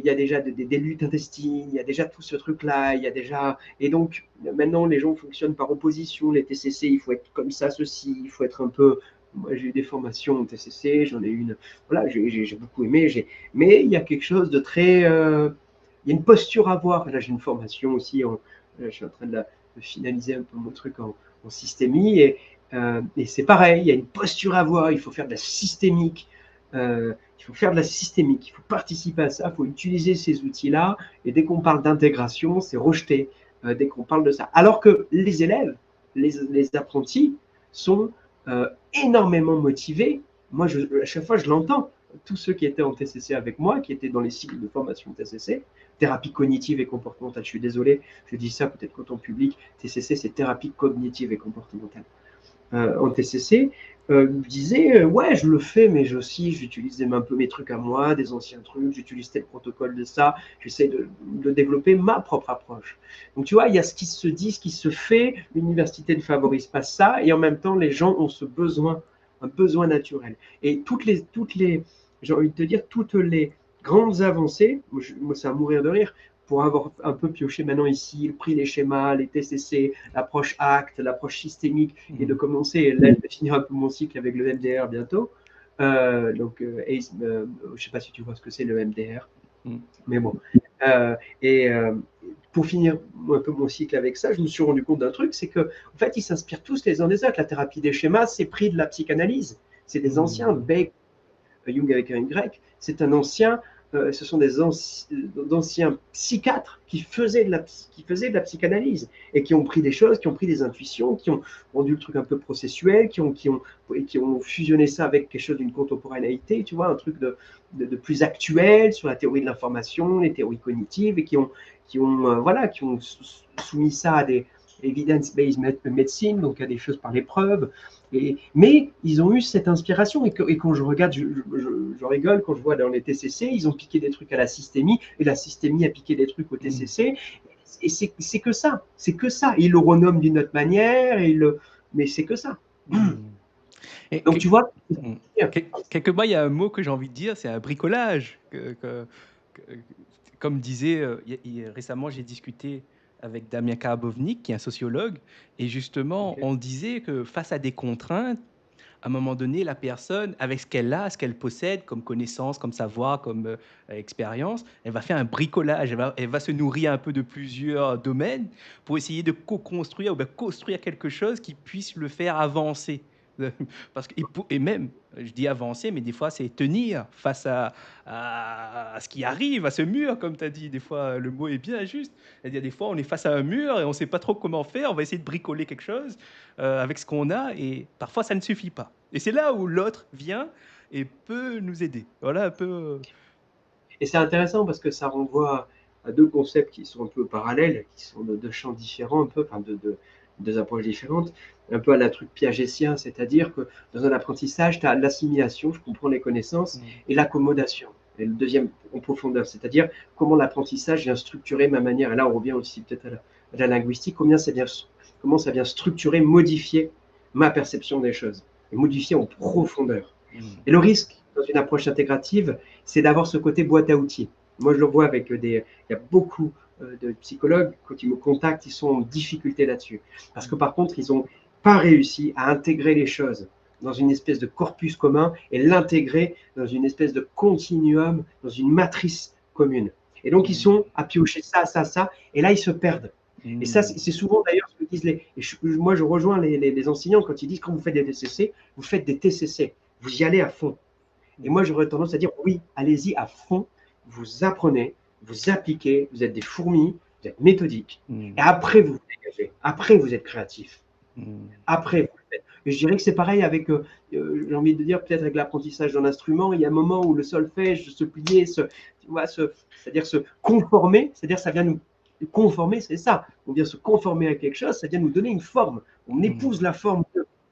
Speaker 2: luttes intestines, il y a déjà tout ce truc-là, il y a déjà. Et donc, maintenant, les gens fonctionnent par opposition, les TCC, il faut être comme ça, ceci, il faut être un peu. Moi, j'ai eu des formations en TCC, j'en ai eu une. Voilà, j'ai beaucoup aimé, mais il y a quelque chose de très. Il y a une posture à avoir. Là, j'ai une formation aussi, je suis en train de finaliser un peu mon truc en systémie, et c'est pareil, il y a une posture à avoir, il faut faire de la systémique. Il faut faire de la systémique, il faut participer à ça, il faut utiliser ces outils-là. Et dès qu'on parle d'intégration, c'est rejeté dès qu'on parle de ça. Alors que les élèves, les apprentis, sont énormément motivés. Moi, à chaque fois, je l'entends. Tous ceux qui étaient en TCC avec moi, qui étaient dans les cycles de formation TCC, thérapie cognitive et comportementale. Je suis désolé, je dis ça peut-être quand on public. TCC, c'est thérapie cognitive et comportementale. En TCC, disait ouais, je le fais, mais j'utilise un peu mes trucs à moi, des anciens trucs, j'utilise tel protocole de ça, j'essaie de développer ma propre approche. Donc tu vois, il y a ce qui se dit, ce qui se fait, l'université ne favorise pas ça, et en même temps, les gens ont ce besoin, un besoin naturel. Et j'ai envie de te dire, toutes les grandes avancées, moi ça va mourir de rire, pour avoir un peu pioché maintenant ici, pris les schémas, les TCC, l'approche ACT, l'approche systémique, et de commencer, et là, je vais finir un peu mon cycle avec le MDR bientôt. Je ne sais pas si tu vois ce que c'est le MDR, mais bon. Et pour finir un peu mon cycle avec ça, je me suis rendu compte d'un truc, c'est qu'en fait, ils s'inspirent tous les uns des autres. La thérapie des schémas, c'est pris de la psychanalyse. C'est des anciens, Beck, Jung avec un Y, c'est un ancien, ce sont des anciens psychiatres qui faisaient de la psychanalyse et qui ont pris des choses, qui ont pris des intuitions, qui ont rendu le truc un peu processuel, qui ont fusionné ça avec quelque chose d'une contemporanéité, tu vois, un truc de plus actuel sur la théorie de l'information, les théories cognitives, et qui ont soumis ça à des evidence-based medicine, donc à des choses par l'épreuve. Mais ils ont eu cette inspiration, et quand je regarde, je rigole quand je vois dans les TCC, ils ont piqué des trucs à la systémie, et la systémie a piqué des trucs au TCC, et c'est que ça, Ils le renomment d'une autre manière, mais c'est que ça. Donc tu vois.
Speaker 1: Quelque part, il y a un mot que j'ai envie de dire, c'est un bricolage. Comme disait, récemment, j'ai discuté avec Damien Karabovnik, qui est un sociologue, et justement, on disait que face à des contraintes, à un moment donné, la personne, avec ce qu'elle a, ce qu'elle possède comme connaissance, comme savoir, comme expérience, elle va faire un bricolage, elle va se nourrir un peu de plusieurs domaines pour essayer de co-construire ou bien construire quelque chose qui puisse le faire avancer. Parce que, et même, je dis avancer, mais des fois, c'est tenir face à ce qui arrive, à ce mur, comme tu as dit. Des fois, le mot est bien juste. C'est-à-dire, des fois, on est face à un mur et on ne sait pas trop comment faire. On va essayer de bricoler quelque chose avec ce qu'on a et parfois, ça ne suffit pas. Et c'est là où l'autre vient et peut nous aider. Voilà un peu.
Speaker 2: Et c'est intéressant parce que ça renvoie à deux concepts qui sont un peu parallèles, qui sont de deux champs différents, un peu, enfin de deux approches différentes, un peu à la truc piagétien, c'est-à-dire que dans un apprentissage, tu as l'assimilation, je comprends les connaissances, et l'accommodation. Et le deuxième en profondeur, c'est-à-dire comment l'apprentissage vient structurer ma manière, et là on revient aussi peut-être à la linguistique, comment ça vient structurer, modifier ma perception des choses, et modifier en profondeur.
Speaker 1: Mm.
Speaker 2: Et le risque dans une approche intégrative, c'est d'avoir ce côté boîte à outils. Moi, je le vois avec il y a beaucoup de psychologues, quand ils me contactent, ils sont en difficulté là-dessus. Parce que par contre, ils n'ont pas réussi à intégrer les choses dans une espèce de corpus commun et l'intégrer dans une espèce de continuum, dans une matrice commune. Et donc, ils sont à piocher ça, ça, ça, et là, ils se perdent. Et ça,
Speaker 1: Mm.
Speaker 2: c'est souvent d'ailleurs ce que disent les. Moi, je rejoins les enseignants quand ils disent quand vous faites des TCC, vous faites des TCC, vous y allez à fond. Et moi, j'aurais tendance à dire oui, allez-y à fond, vous apprenez, vous appliquez, vous êtes des fourmis, vous êtes méthodiques.
Speaker 1: Mm.
Speaker 2: Et après, vous vous dégagez. Après, vous êtes créatif.
Speaker 1: Mm.
Speaker 2: Après, vous le faites. Et je dirais que c'est pareil avec, j'ai envie de dire, peut-être avec l'apprentissage d'un instrument, il y a un moment où le solfège, se plier, tu vois, c'est-à-dire se conformer, c'est-à-dire ça vient nous conformer, c'est ça. On vient se conformer à quelque chose, ça vient nous donner une forme. On
Speaker 1: Mm.
Speaker 2: épouse la forme.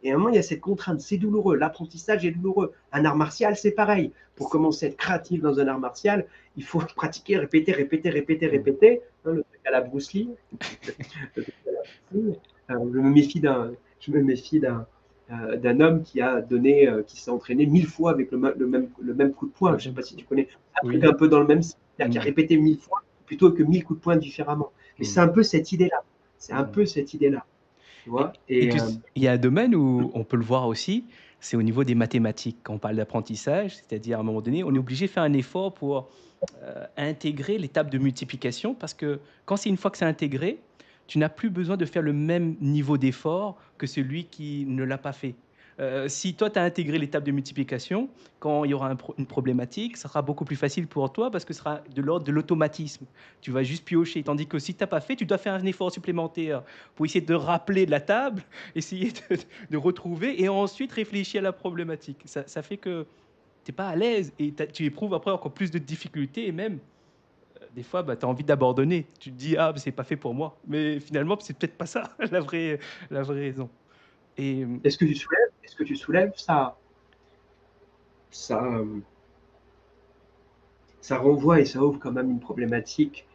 Speaker 2: Et à un moment, il y a cette contrainte, c'est douloureux. L'apprentissage est douloureux. Un art martial, c'est pareil. Pour commencer à être créatif dans un art martial, il faut pratiquer, répéter, répéter, répéter,
Speaker 1: Mm.
Speaker 2: répéter. Hein, le truc à la Bruce Lee. Le truc à la Bruce Lee. Je me méfie d'un homme qui a donné, qui s'est entraîné 1000 fois avec le même coup de poing. Je ne sais pas si tu connais un truc
Speaker 1: Oui.
Speaker 2: un peu dans le même style, qui a
Speaker 1: Mm.
Speaker 2: répété 1000 fois plutôt que 1000 coups de poing différemment. Mais c'est
Speaker 1: Mm.
Speaker 2: un peu cette idée-là. C'est un peu
Speaker 1: Mm.
Speaker 2: cette idée-là. Tu vois
Speaker 1: Et
Speaker 2: et,
Speaker 1: il y a un domaine où on peut le voir aussi, c'est au niveau des mathématiques. Quand on parle d'apprentissage, c'est-à-dire à un moment donné, on est obligé de faire un effort pour intégrer l'étape de multiplication parce que quand c'est une fois que c'est intégré, tu n'as plus besoin de faire le même niveau d'effort que celui qui ne l'a pas fait. Si toi, tu as intégré l'étape de multiplication, quand il y aura une problématique, ça sera beaucoup plus facile pour toi parce que ce sera de l'ordre de l'automatisme. Tu vas juste piocher. Tandis que si tu n'as pas fait, tu dois faire un effort supplémentaire pour essayer de rappeler de la table, essayer de retrouver et ensuite réfléchir à la problématique. Ça fait que tu n'es pas à l'aise et tu éprouves après encore plus de difficultés et même des fois bah, tu as envie d'abandonner. Tu te dis ah c'est pas fait pour moi. Mais finalement c'est peut-être pas ça la vraie raison. Et
Speaker 2: ce que tu soulèves, ça, ça renvoie et ça ouvre quand même une problématique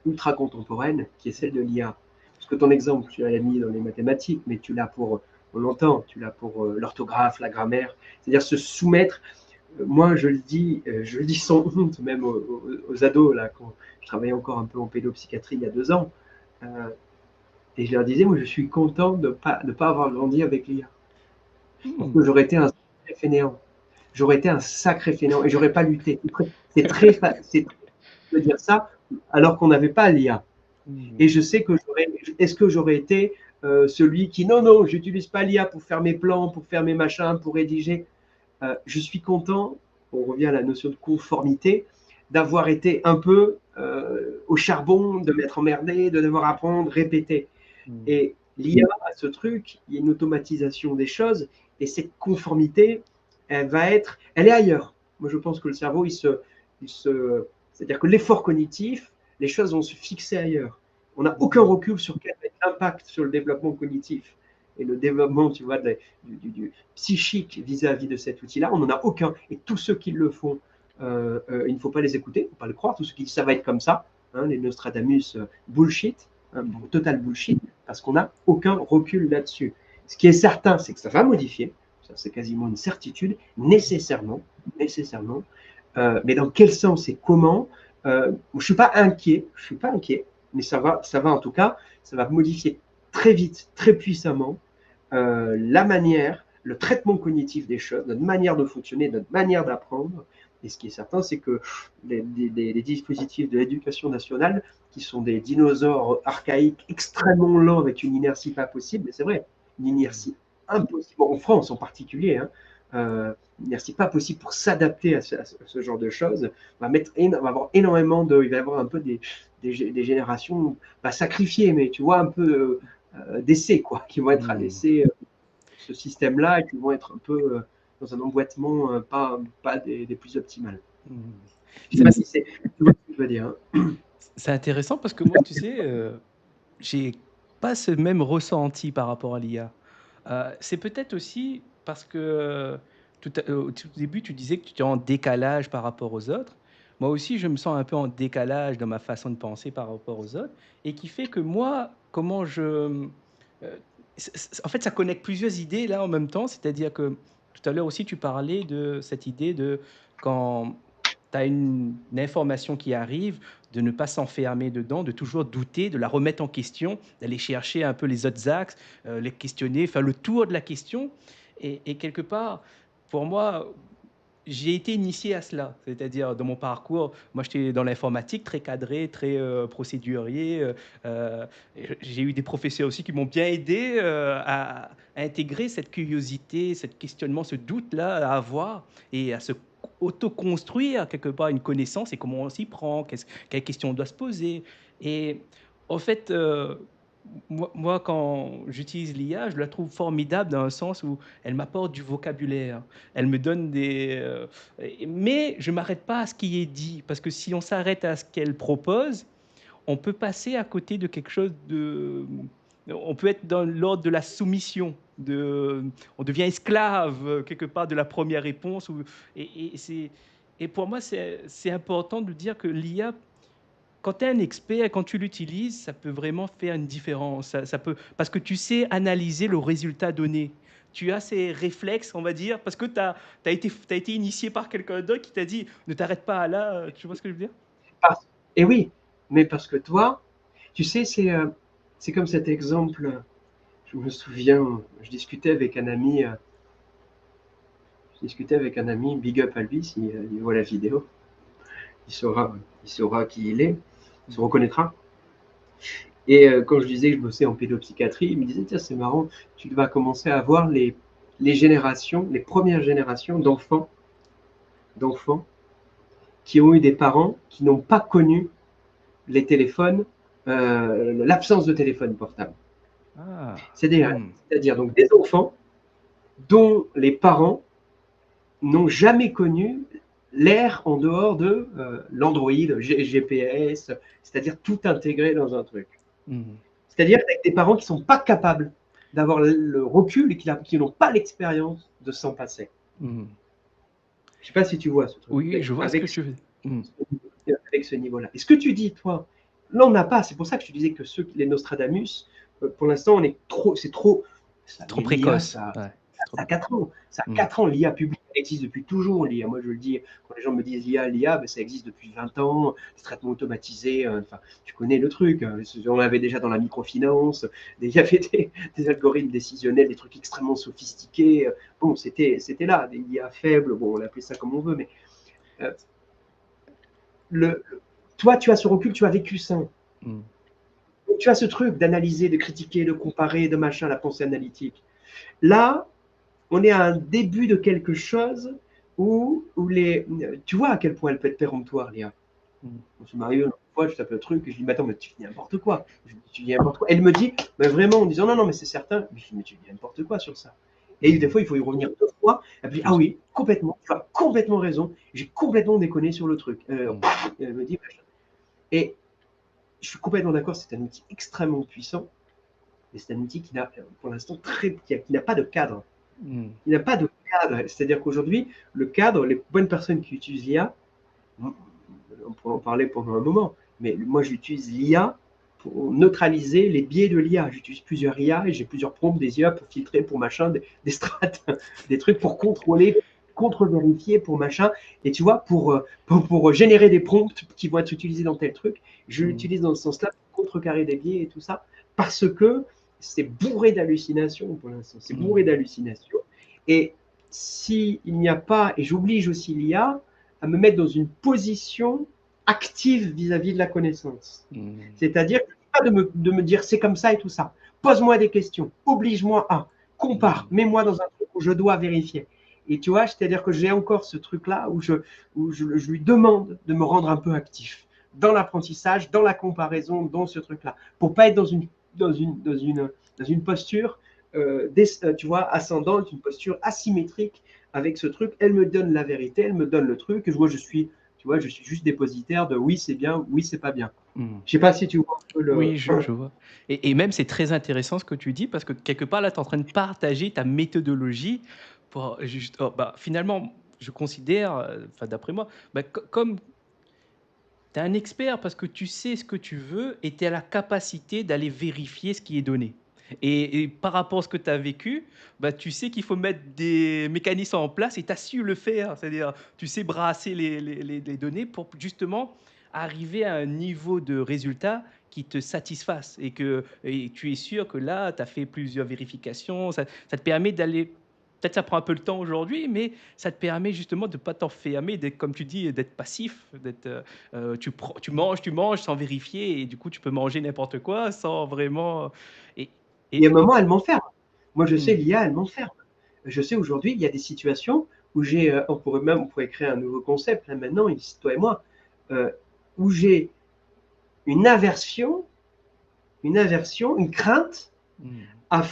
Speaker 2: ultra contemporaine qui est celle de l'IA. Parce que ton exemple, tu l'as mis dans les mathématiques, mais tu l'as pour, on l'entend, tu l'as pour l'orthographe, la grammaire, c'est-à-dire se soumettre. Moi, je le dis sans honte, même aux ados, là, quand je travaillais encore un peu en pédopsychiatrie il y a 2 ans, euh, et je leur disais, moi, je suis content de pas avoir grandi avec l'IA. Parce
Speaker 1: hmm,
Speaker 2: que j'aurais été un sacré fainéant. J'aurais été un sacré fainéant et j'aurais pas lutté. C'est très de dire ça alors qu'on n'avait pas l'IA.
Speaker 1: hmm,
Speaker 2: Et je sais que est-ce que j'aurais été celui qui, non, non, j'utilise pas l'IA pour faire mes plans, pour faire mes machins, pour rédiger. Je suis content, on revient à la notion de conformité, d'avoir été un peu au charbon, de m'être emmerdé, de devoir apprendre, répéter.
Speaker 1: hmm,
Speaker 2: Et l'IA a ce truc, il y a une automatisation des choses, et cette conformité, elle est ailleurs. Moi, je pense que le cerveau, c'est-à-dire que l'effort cognitif, les choses vont se fixer ailleurs. On n'a aucun
Speaker 1: hmm,
Speaker 2: recul sur quel va être l'impact sur le développement cognitif et le développement, tu vois, du psychique vis-à-vis de cet outil-là. On n'en a aucun. Et tous ceux qui le font, il ne faut pas les écouter, il ne faut pas le croire. Tous ceux qui disent ça va être comme ça, hein, les Nostradamus bullshit, hein, total bullshit, parce qu'on n'a aucun recul là-dessus. Ce qui est certain, c'est que ça va modifier, ça c'est quasiment une certitude, nécessairement. Mais dans quel sens et comment je suis pas inquiet, mais ça va en tout cas, ça va modifier très vite, très puissamment la manière, le traitement cognitif des choses, notre manière de fonctionner, notre manière d'apprendre. Et ce qui est certain, c'est que les dispositifs de l'éducation nationale, qui sont des dinosaures archaïques extrêmement lents avec une inertie pas possible, mais c'est vrai, une
Speaker 1: hmm,
Speaker 2: inertie impossible, bon, en France en particulier, hein, c'est pas possible pour s'adapter à ce genre de choses. On va avoir énormément il va y avoir un peu des générations, pas sacrifiées, mais tu vois, un peu d'essais, quoi, qui vont être à
Speaker 1: Hmm.
Speaker 2: l'essai ce système-là et qui vont être un peu dans un emboîtement pas des plus optimales.
Speaker 1: Hmm.
Speaker 2: Je sais pas si c'est, tu vois ce que je veux dire, hein.
Speaker 1: C'est intéressant parce que moi, tu sais, j'ai pas ce même ressenti par rapport à l'IA. C'est peut-être aussi parce que au tout début, tu disais que tu étais en décalage par rapport aux autres. Moi aussi, je me sens un peu en décalage dans ma façon de penser par rapport aux autres, et qui fait que moi, comment je... en fait, ça connecte plusieurs idées là en même temps, c'est-à-dire que tout à l'heure aussi, tu parlais de cette idée de quand tu as une information qui arrive, de ne pas s'enfermer dedans, de toujours douter, de la remettre en question, d'aller chercher un peu les autres axes, les questionner, faire le tour de la question. Et quelque part, pour moi, j'ai été initié à cela. C'est-à-dire, dans mon parcours, moi, j'étais dans l'informatique, très cadré, très procédurier. Euh, j'ai eu des professeurs aussi qui m'ont bien aidé à intégrer cette curiosité, ce questionnement, ce doute-là à avoir et à se auto-construire quelque part une connaissance et comment on s'y prend, quelles questions on doit se poser. Et en fait, moi, quand j'utilise l'IA, je la trouve formidable dans le sens où elle m'apporte du vocabulaire, elle me donne des... mais je ne m'arrête pas à ce qui est dit, parce que si on s'arrête à ce qu'elle propose, on peut passer à côté de quelque chose de... On peut être dans l'ordre de la soumission, on devient esclave quelque part de la première réponse. Et pour moi, c'est important de dire que l'IA, quand tu es un expert, quand tu l'utilises, ça peut vraiment faire une différence. Ça peut, parce que tu sais analyser le résultat donné. Tu as ces réflexes, on va dire, parce que t'as été initié par quelqu'un d'autre qui t'a dit ne t'arrête pas à là. Tu vois ce que je veux dire?
Speaker 2: Et oui, mais parce que toi, tu sais, c'est comme cet exemple. Je me souviens, je discutais avec un ami, big up à lui, s'il voit la vidéo, il saura qui il est, il se reconnaîtra. Et quand je disais que je bossais en pédopsychiatrie, il me disait, tiens, c'est marrant, tu vas commencer à voir les générations, les premières générations d'enfants qui ont eu des parents qui n'ont pas connu les téléphones, l'absence de téléphone portable.
Speaker 1: Ah,
Speaker 2: C'est-à-dire,
Speaker 1: hmm,
Speaker 2: c'est-à-dire donc des enfants dont les parents n'ont jamais connu l'ère en dehors de l'Android, GPS, c'est-à-dire tout intégré dans un truc.
Speaker 1: hmm,
Speaker 2: C'est-à-dire avec des parents qui ne sont pas capables d'avoir le recul et qui n'ont pas l'expérience de s'en passer.
Speaker 1: hmm.
Speaker 2: Je ne sais pas si tu vois ce truc,
Speaker 1: Oui,
Speaker 2: mais
Speaker 1: je vois ce que tu veux. Hmm.
Speaker 2: avec ce niveau-là. Et ce que tu dis, toi, là, on n'a pas. C'est pour ça que je te disais que les Nostradamus, pour l'instant, c'est trop.
Speaker 1: Trop
Speaker 2: L'IA,
Speaker 1: précoce. Ouais, c'est trop
Speaker 2: ça a
Speaker 1: précoce.
Speaker 2: 4 ans. Ça a
Speaker 1: Hmm,
Speaker 2: 4 ans. L'IA publique existe depuis toujours. L'IA, moi, je le dis, quand les gens me disent l'IA, ben, ça existe depuis 20 ans. Les traitements automatisés, enfin, tu connais le truc. On avait déjà dans la microfinance. Il y avait des algorithmes décisionnels, des trucs extrêmement sophistiqués. Bon, c'était là. Des IA faibles, bon, on appelait ça comme on veut, mais euh, le, toi, tu as ce recul, tu as vécu ça.
Speaker 1: hmm,
Speaker 2: Donc, tu as ce truc d'analyser, de critiquer, de comparer, de machin, la pensée analytique. Là, on est à un début de quelque chose où tu vois à quel point elle peut être péremptoire, Léa.
Speaker 1: hmm,
Speaker 2: On se marie une fois, je tape le truc, et je dis, mais attends, mais tu dis n'importe quoi. Je dis, tu dis n'importe quoi. Elle me dit, mais vraiment, en disant, non, non, mais c'est certain. Je dis, mais tu dis n'importe quoi sur ça. Et des
Speaker 1: hmm.
Speaker 2: fois, il faut y revenir 2 fois. Et puis, ah
Speaker 1: Juste.
Speaker 2: oui, complètement, tu as complètement raison. J'ai complètement déconné sur le truc.
Speaker 1: Hmm,
Speaker 2: Elle me dit, machin. Et je suis complètement d'accord, c'est un outil extrêmement puissant, mais c'est un outil qui n'a, pour l'instant, qui n'a pas de cadre.
Speaker 1: hmm,
Speaker 2: Il n'a pas de cadre. C'est-à-dire qu'aujourd'hui, le cadre, les bonnes personnes qui utilisent l'IA, on pourrait en parler pendant un moment, mais moi, j'utilise l'IA pour neutraliser les biais de l'IA. J'utilise plusieurs IA et j'ai plusieurs prompts des IA pour filtrer, pour machin, des strates, des trucs pour contrôler, contre-vérifier, pour machin. Et tu vois, pour générer des prompts qui vont être utilisés dans tel truc, je
Speaker 1: hmm,
Speaker 2: l'utilise dans ce sens-là pour contrecarrer des biais et tout ça, parce que c'est bourré d'hallucinations pour l'instant. C'est bourré
Speaker 1: hmm,
Speaker 2: d'hallucinations. Et s'il n'y a pas, et j'oblige aussi l'IA à me mettre dans une position active vis-à-vis de la connaissance.
Speaker 1: hmm,
Speaker 2: C'est-à-dire, pas de me dire c'est comme ça et tout ça. Pose-moi des questions, oblige-moi à. compare,
Speaker 1: Mmh.
Speaker 2: mets-moi dans un truc où je dois vérifier. Et tu vois, c'est-à-dire que j'ai encore ce truc-là où je lui demande de me rendre un peu actif dans l'apprentissage, dans la comparaison, dans ce truc-là, pour pas être dans une posture, tu vois, ascendante, une posture asymétrique avec ce truc. Elle me donne la vérité, elle me donne le truc, et tu vois, je suis juste dépositaire de oui, c'est bien, oui, c'est pas bien.
Speaker 1: Mmh.
Speaker 2: Je sais pas si tu vois un peu le.
Speaker 1: Oui, je vois et même c'est très intéressant ce que tu dis parce que quelque part là, tu es en train de partager ta méthodologie pour juste oh, bah, finalement, je considère, enfin d'après moi, bah, comme tu es un expert parce que tu sais ce que tu veux et tu as la capacité d'aller vérifier ce qui est donné. Et par rapport à ce que tu as vécu, bah, tu sais qu'il faut mettre des mécanismes en place et tu as su le faire. C'est-à-dire, tu sais brasser les données pour justement arriver à un niveau de résultat qui te satisfasse et tu es sûr que là, tu as fait plusieurs vérifications. Ça te permet d'aller. Peut-être ça prend un peu le temps aujourd'hui, mais ça te permet justement de ne pas t'enfermer, d'être, comme tu dis, d'être passif, tu manges sans vérifier et du coup, tu peux manger n'importe quoi sans vraiment et
Speaker 2: Il y a un
Speaker 1: et
Speaker 2: moment, elle m'enferme. Moi, je sais,
Speaker 1: mmh,
Speaker 2: l'IA, elle m'enferme. Je sais aujourd'hui, il y a des situations où on pourrait créer un nouveau concept, là maintenant, ici, toi et moi, euh, où j'ai une aversion, une crainte
Speaker 1: mmh,
Speaker 2: à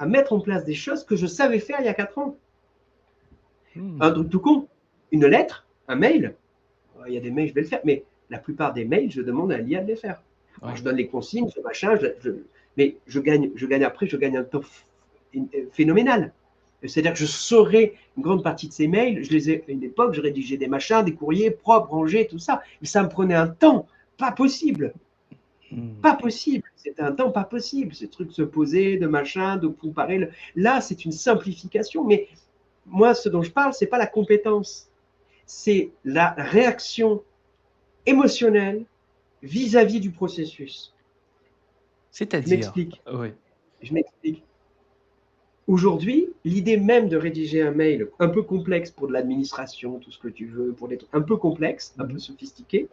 Speaker 2: mettre en place des choses que je savais faire il y a 4 ans. Un
Speaker 1: mmh,
Speaker 2: truc tout con, une lettre, un mail, il y a des mails, je vais le faire, mais la plupart des mails, je demande à l'IA de les faire. Alors,
Speaker 1: ouais,
Speaker 2: je donne les consignes, ce machin, mais je gagne un temps phénoménal. C'est-à-dire que je saurais une grande partie de ces mails. À une époque, je rédigeais des machins, des courriers propres, rangés, tout ça. Mais ça me prenait un temps pas possible.
Speaker 1: mmh.
Speaker 2: Pas possible. C'était un temps pas possible. Ces trucs se poser, de machin, de comparer. Là, c'est une simplification. Mais moi, ce dont je parle, c'est pas la compétence. C'est la réaction émotionnelle vis-à-vis du processus. Je
Speaker 1: C'est-à-dire?
Speaker 2: m'explique.
Speaker 1: Ouais.
Speaker 2: Je m'explique. Aujourd'hui, l'idée même de rédiger un mail un peu complexe pour de l'administration, tout ce que tu veux, pour des trucs un peu complexes, un peu
Speaker 1: Mmh.
Speaker 2: sophistiqués,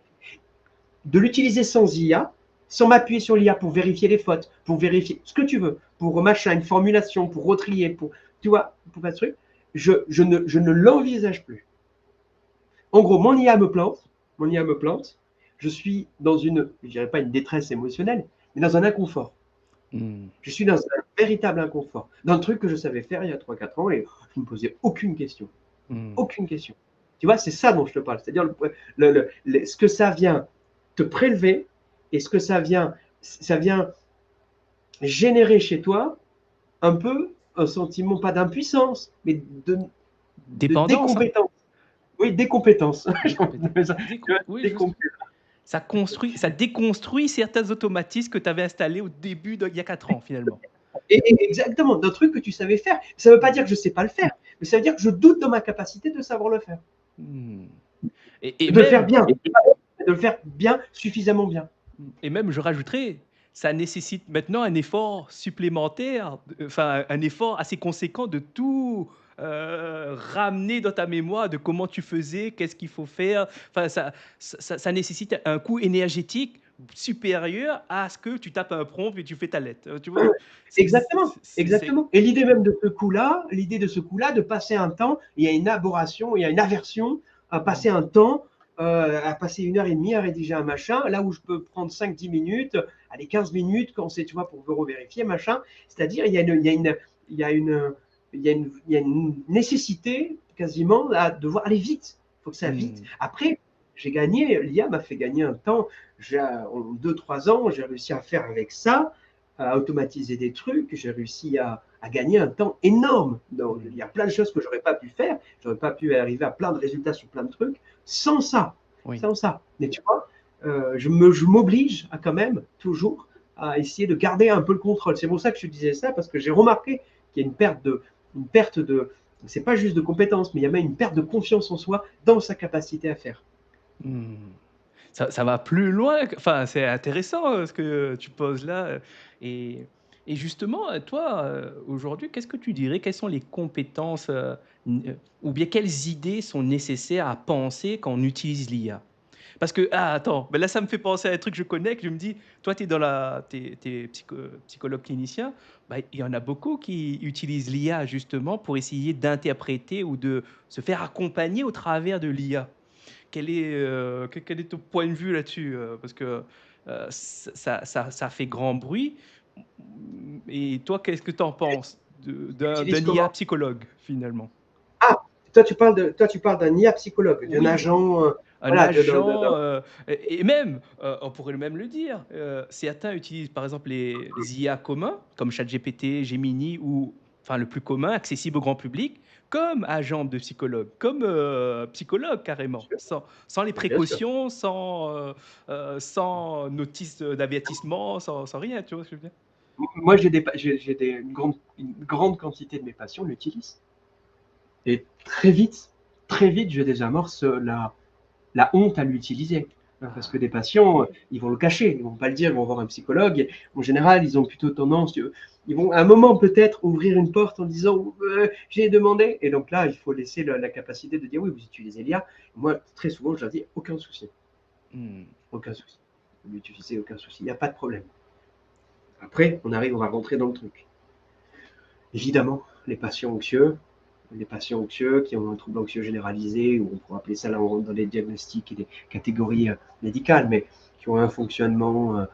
Speaker 2: de l'utiliser sans IA, sans m'appuyer sur l'IA pour vérifier les fautes, pour vérifier ce que tu veux, pour machin, une formulation, pour retrier, tu vois, pour faire ce truc, je ne l'envisage plus. En gros, mon IA me plante, je suis dans je dirais pas une détresse émotionnelle, mais dans un inconfort.
Speaker 1: Mmh.
Speaker 2: Je suis dans un véritable inconfort, dans un truc que je savais faire il y a 3 4 ans et je ne me posais aucune question.
Speaker 1: Mmh.
Speaker 2: Aucune question. Tu vois, c'est ça dont je te parle. C'est-à-dire ce que ça vient te prélever et ce que ça vient générer chez toi un peu un sentiment, pas d'impuissance, mais de
Speaker 1: Dépendance, hein?
Speaker 2: décompétence. Oui, décompétence.
Speaker 1: Des compétences.
Speaker 2: Tu vois,
Speaker 1: Oui, juste. Ça déconstruit certains automatismes que tu avais installés au début il y a 4 ans finalement.
Speaker 2: Exactement, d'un truc que tu savais faire. Ça ne veut pas
Speaker 1: Mmh.
Speaker 2: dire que je ne sais pas le faire, mais ça veut dire que je doute de ma capacité de savoir le faire.
Speaker 1: Mmh. Et
Speaker 2: De le faire
Speaker 1: même
Speaker 2: bien, de le faire bien, suffisamment bien.
Speaker 1: Et même je rajouterais, ça nécessite maintenant un effort supplémentaire, enfin un effort assez conséquent de tout, ramener dans ta mémoire de comment tu faisais, qu'est-ce qu'il faut faire. Enfin ça nécessite un coût énergétique supérieur à ce que tu tapes un prompt et tu fais ta lettre, tu vois?
Speaker 2: Exactement,
Speaker 1: C'est
Speaker 2: exactement. Et l'idée même de ce coup-là, de passer un temps, il y a une aberration, il y a une aversion à passer
Speaker 1: mmh,
Speaker 2: un temps, à passer 1 heure et demie à rédiger un machin, là où je peux prendre 5 10 minutes, allez 15 minutes quand c'est, tu vois, pour vérifier, machin. C'est-à-dire, il y a une nécessité quasiment à devoir aller vite. Il faut que ça aille vite.
Speaker 1: mmh,
Speaker 2: Après, l'IA m'a fait gagner un temps. En 2 3 ans, j'ai réussi à faire avec ça, à automatiser des trucs, j'ai réussi à gagner un temps énorme. Donc, il y
Speaker 1: mmh,
Speaker 2: a plein de choses que j'aurais pas pu faire, j'aurais pas pu arriver à plein de résultats sur plein de trucs sans ça,
Speaker 1: oui.
Speaker 2: sans ça. Mais tu vois, je m'oblige à quand même toujours à essayer de garder un peu le contrôle. C'est pour ça que je disais ça, parce que j'ai remarqué qu'il y a une perte de, c'est pas juste de compétences, mais il y a même une perte de confiance en soi dans sa capacité à faire.
Speaker 1: Mmh. Ça va plus loin que enfin, c'est intéressant, ce que tu poses là, et justement, toi, aujourd'hui, qu'est-ce que tu dirais? Quelles sont les compétences, ou bien quelles idées sont nécessaires à penser quand on utilise l'IA? Parce que, ah, attends, ben là, ça me fait penser à un truc que je connais, que je me dis, toi, tu es dans la, t'es psychologue clinicien, bah, il y en a beaucoup qui utilisent l'IA justement pour essayer d'interpréter ou de se faire accompagner au travers de l'IA. Quel est ton point de vue là-dessus? Parce que ça fait grand bruit. Et toi, qu'est-ce que tu en penses
Speaker 2: Tu
Speaker 1: d'un
Speaker 2: utilises
Speaker 1: IA
Speaker 2: comment?
Speaker 1: psychologue, finalement?
Speaker 2: Ah, toi, tu parles d'un IA psychologue, d'un
Speaker 1: Oui,
Speaker 2: agent,
Speaker 1: un
Speaker 2: voilà,
Speaker 1: agent, et même, on pourrait même le dire, certains utilisent par exemple les IA communs, comme ChatGPT, Gemini ou enfin le plus commun, accessible au grand public, comme agent de psychologue, comme, psychologue
Speaker 2: bien
Speaker 1: carrément,
Speaker 2: sûr,
Speaker 1: sans les
Speaker 2: mais bien sûr.
Speaker 1: précautions, sans notice, d'avertissement, sans rien, tu vois ce que je veux dire?
Speaker 2: Moi, une grande quantité de mes patients l'utilisent. Et très vite, je désamorce la honte à l'utiliser. Parce que
Speaker 1: Ah,
Speaker 2: des patients, ils vont le cacher, ils vont pas le dire, ils vont voir un psychologue. Et en général, ils ont plutôt tendance, ils vont à un moment peut-être ouvrir une porte en disant j'ai demandé. Et donc là, il faut laisser la capacité de dire oui, vous utilisez l'IA. Moi, très souvent, je leur dis aucun souci,
Speaker 1: mmh,
Speaker 2: aucun souci. Vous l'utilisez, aucun souci, il n'y a pas de problème. Après, on va rentrer dans le truc. Évidemment, les patients anxieux qui ont un trouble anxieux généralisé, ou on pourrait appeler ça là, dans les diagnostics et des catégories médicales, mais qui ont un fonctionnement,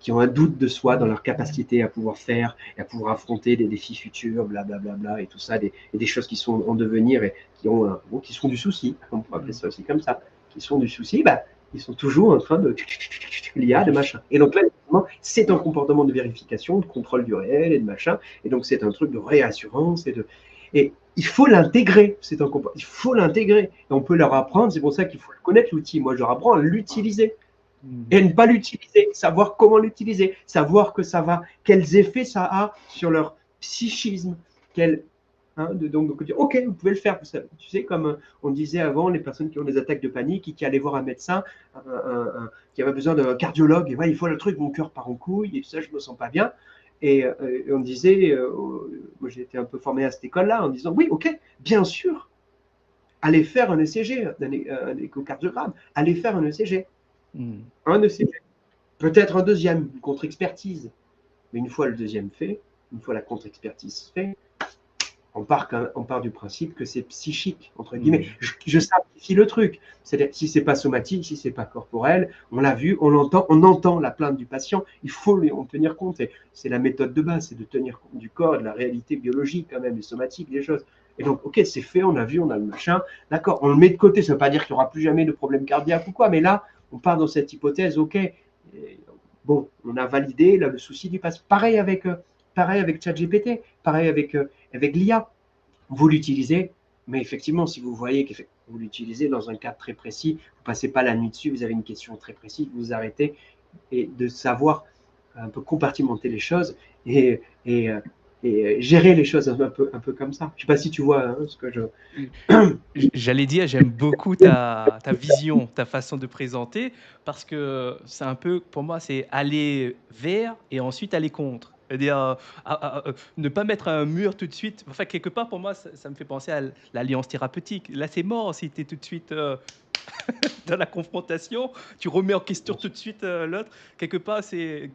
Speaker 2: qui ont un doute de soi dans leur capacité à pouvoir faire et à pouvoir affronter des défis futurs, blablabla, bla, bla, bla, et tout ça, et des choses qui sont en devenir et qui sont du souci, on pourrait appeler
Speaker 1: mmh,
Speaker 2: ça aussi comme ça, qui sont du souci, bah, ils sont toujours en train de l'IA, de machin. Et donc là, c'est un comportement de vérification, de contrôle du réel et de machin. Et donc, c'est un truc de réassurance et il faut l'intégrer. Il faut l'intégrer. Et on peut leur apprendre. C'est pour ça qu'il faut connaître l'outil. Moi, je leur apprends à l'utiliser
Speaker 1: mmh.
Speaker 2: et à ne pas l'utiliser, savoir comment l'utiliser, savoir quels effets ça a sur leur psychisme, quel, hein, donc, dire, ok, vous pouvez le faire. Tu sais, comme on disait avant, les personnes qui ont des attaques de panique et qui allaient voir un médecin, qui avait besoin d'un cardiologue, et ouais, il faut le truc, mon cœur part en couille, et tout ça, je me sens pas bien. Et on disait, moi j'ai été un peu formé à cette école-là, en disant, oui, ok, bien sûr, allez faire un ECG, un échocardiogramme, allez faire un ECG.
Speaker 1: Mmh.
Speaker 2: Un ECG. Peut-être un deuxième, une contre-expertise. Mais une fois le deuxième fait, une fois la contre-expertise faite, on part du principe que c'est psychique, entre guillemets.
Speaker 1: Mmh.
Speaker 2: Je simplifie le truc. C'est-à-dire, si c'est pas somatique, si c'est pas corporel, on l'a vu, on entend la plainte du patient, il faut en tenir compte. C'est la méthode de base, c'est de tenir compte du corps, de la réalité biologique quand même, et somatique des choses. Et donc, ok, c'est fait, on a vu, on a le machin, d'accord, on le met de côté, ça ne veut pas dire qu'il n'y aura plus jamais de problème cardiaque ou quoi, mais là, on part dans cette hypothèse, ok, et bon, on a validé là, le souci du patient. Pareil avec ChatGPT, pareil avec l'IA. Vous l'utilisez, mais effectivement, si vous voyez que vous l'utilisez dans un cadre très précis, vous ne passez pas la nuit dessus, vous avez une question très précise, vous vous arrêtez et de savoir un peu compartimenter les choses et, et gérer les choses un peu comme ça. Je ne sais pas si tu vois hein, ce que je.
Speaker 1: J'allais dire, j'aime beaucoup ta vision, ta façon de présenter, parce que c'est un peu, pour moi, c'est aller vers et ensuite aller contre. C'est-à-dire, ne pas mettre un mur tout de suite. Enfin, quelque part, pour moi, ça me fait penser à l'alliance thérapeutique. Là, c'est mort si tu es tout de suite dans la confrontation, tu remets en question tout de suite l'autre. Quelque part, c'est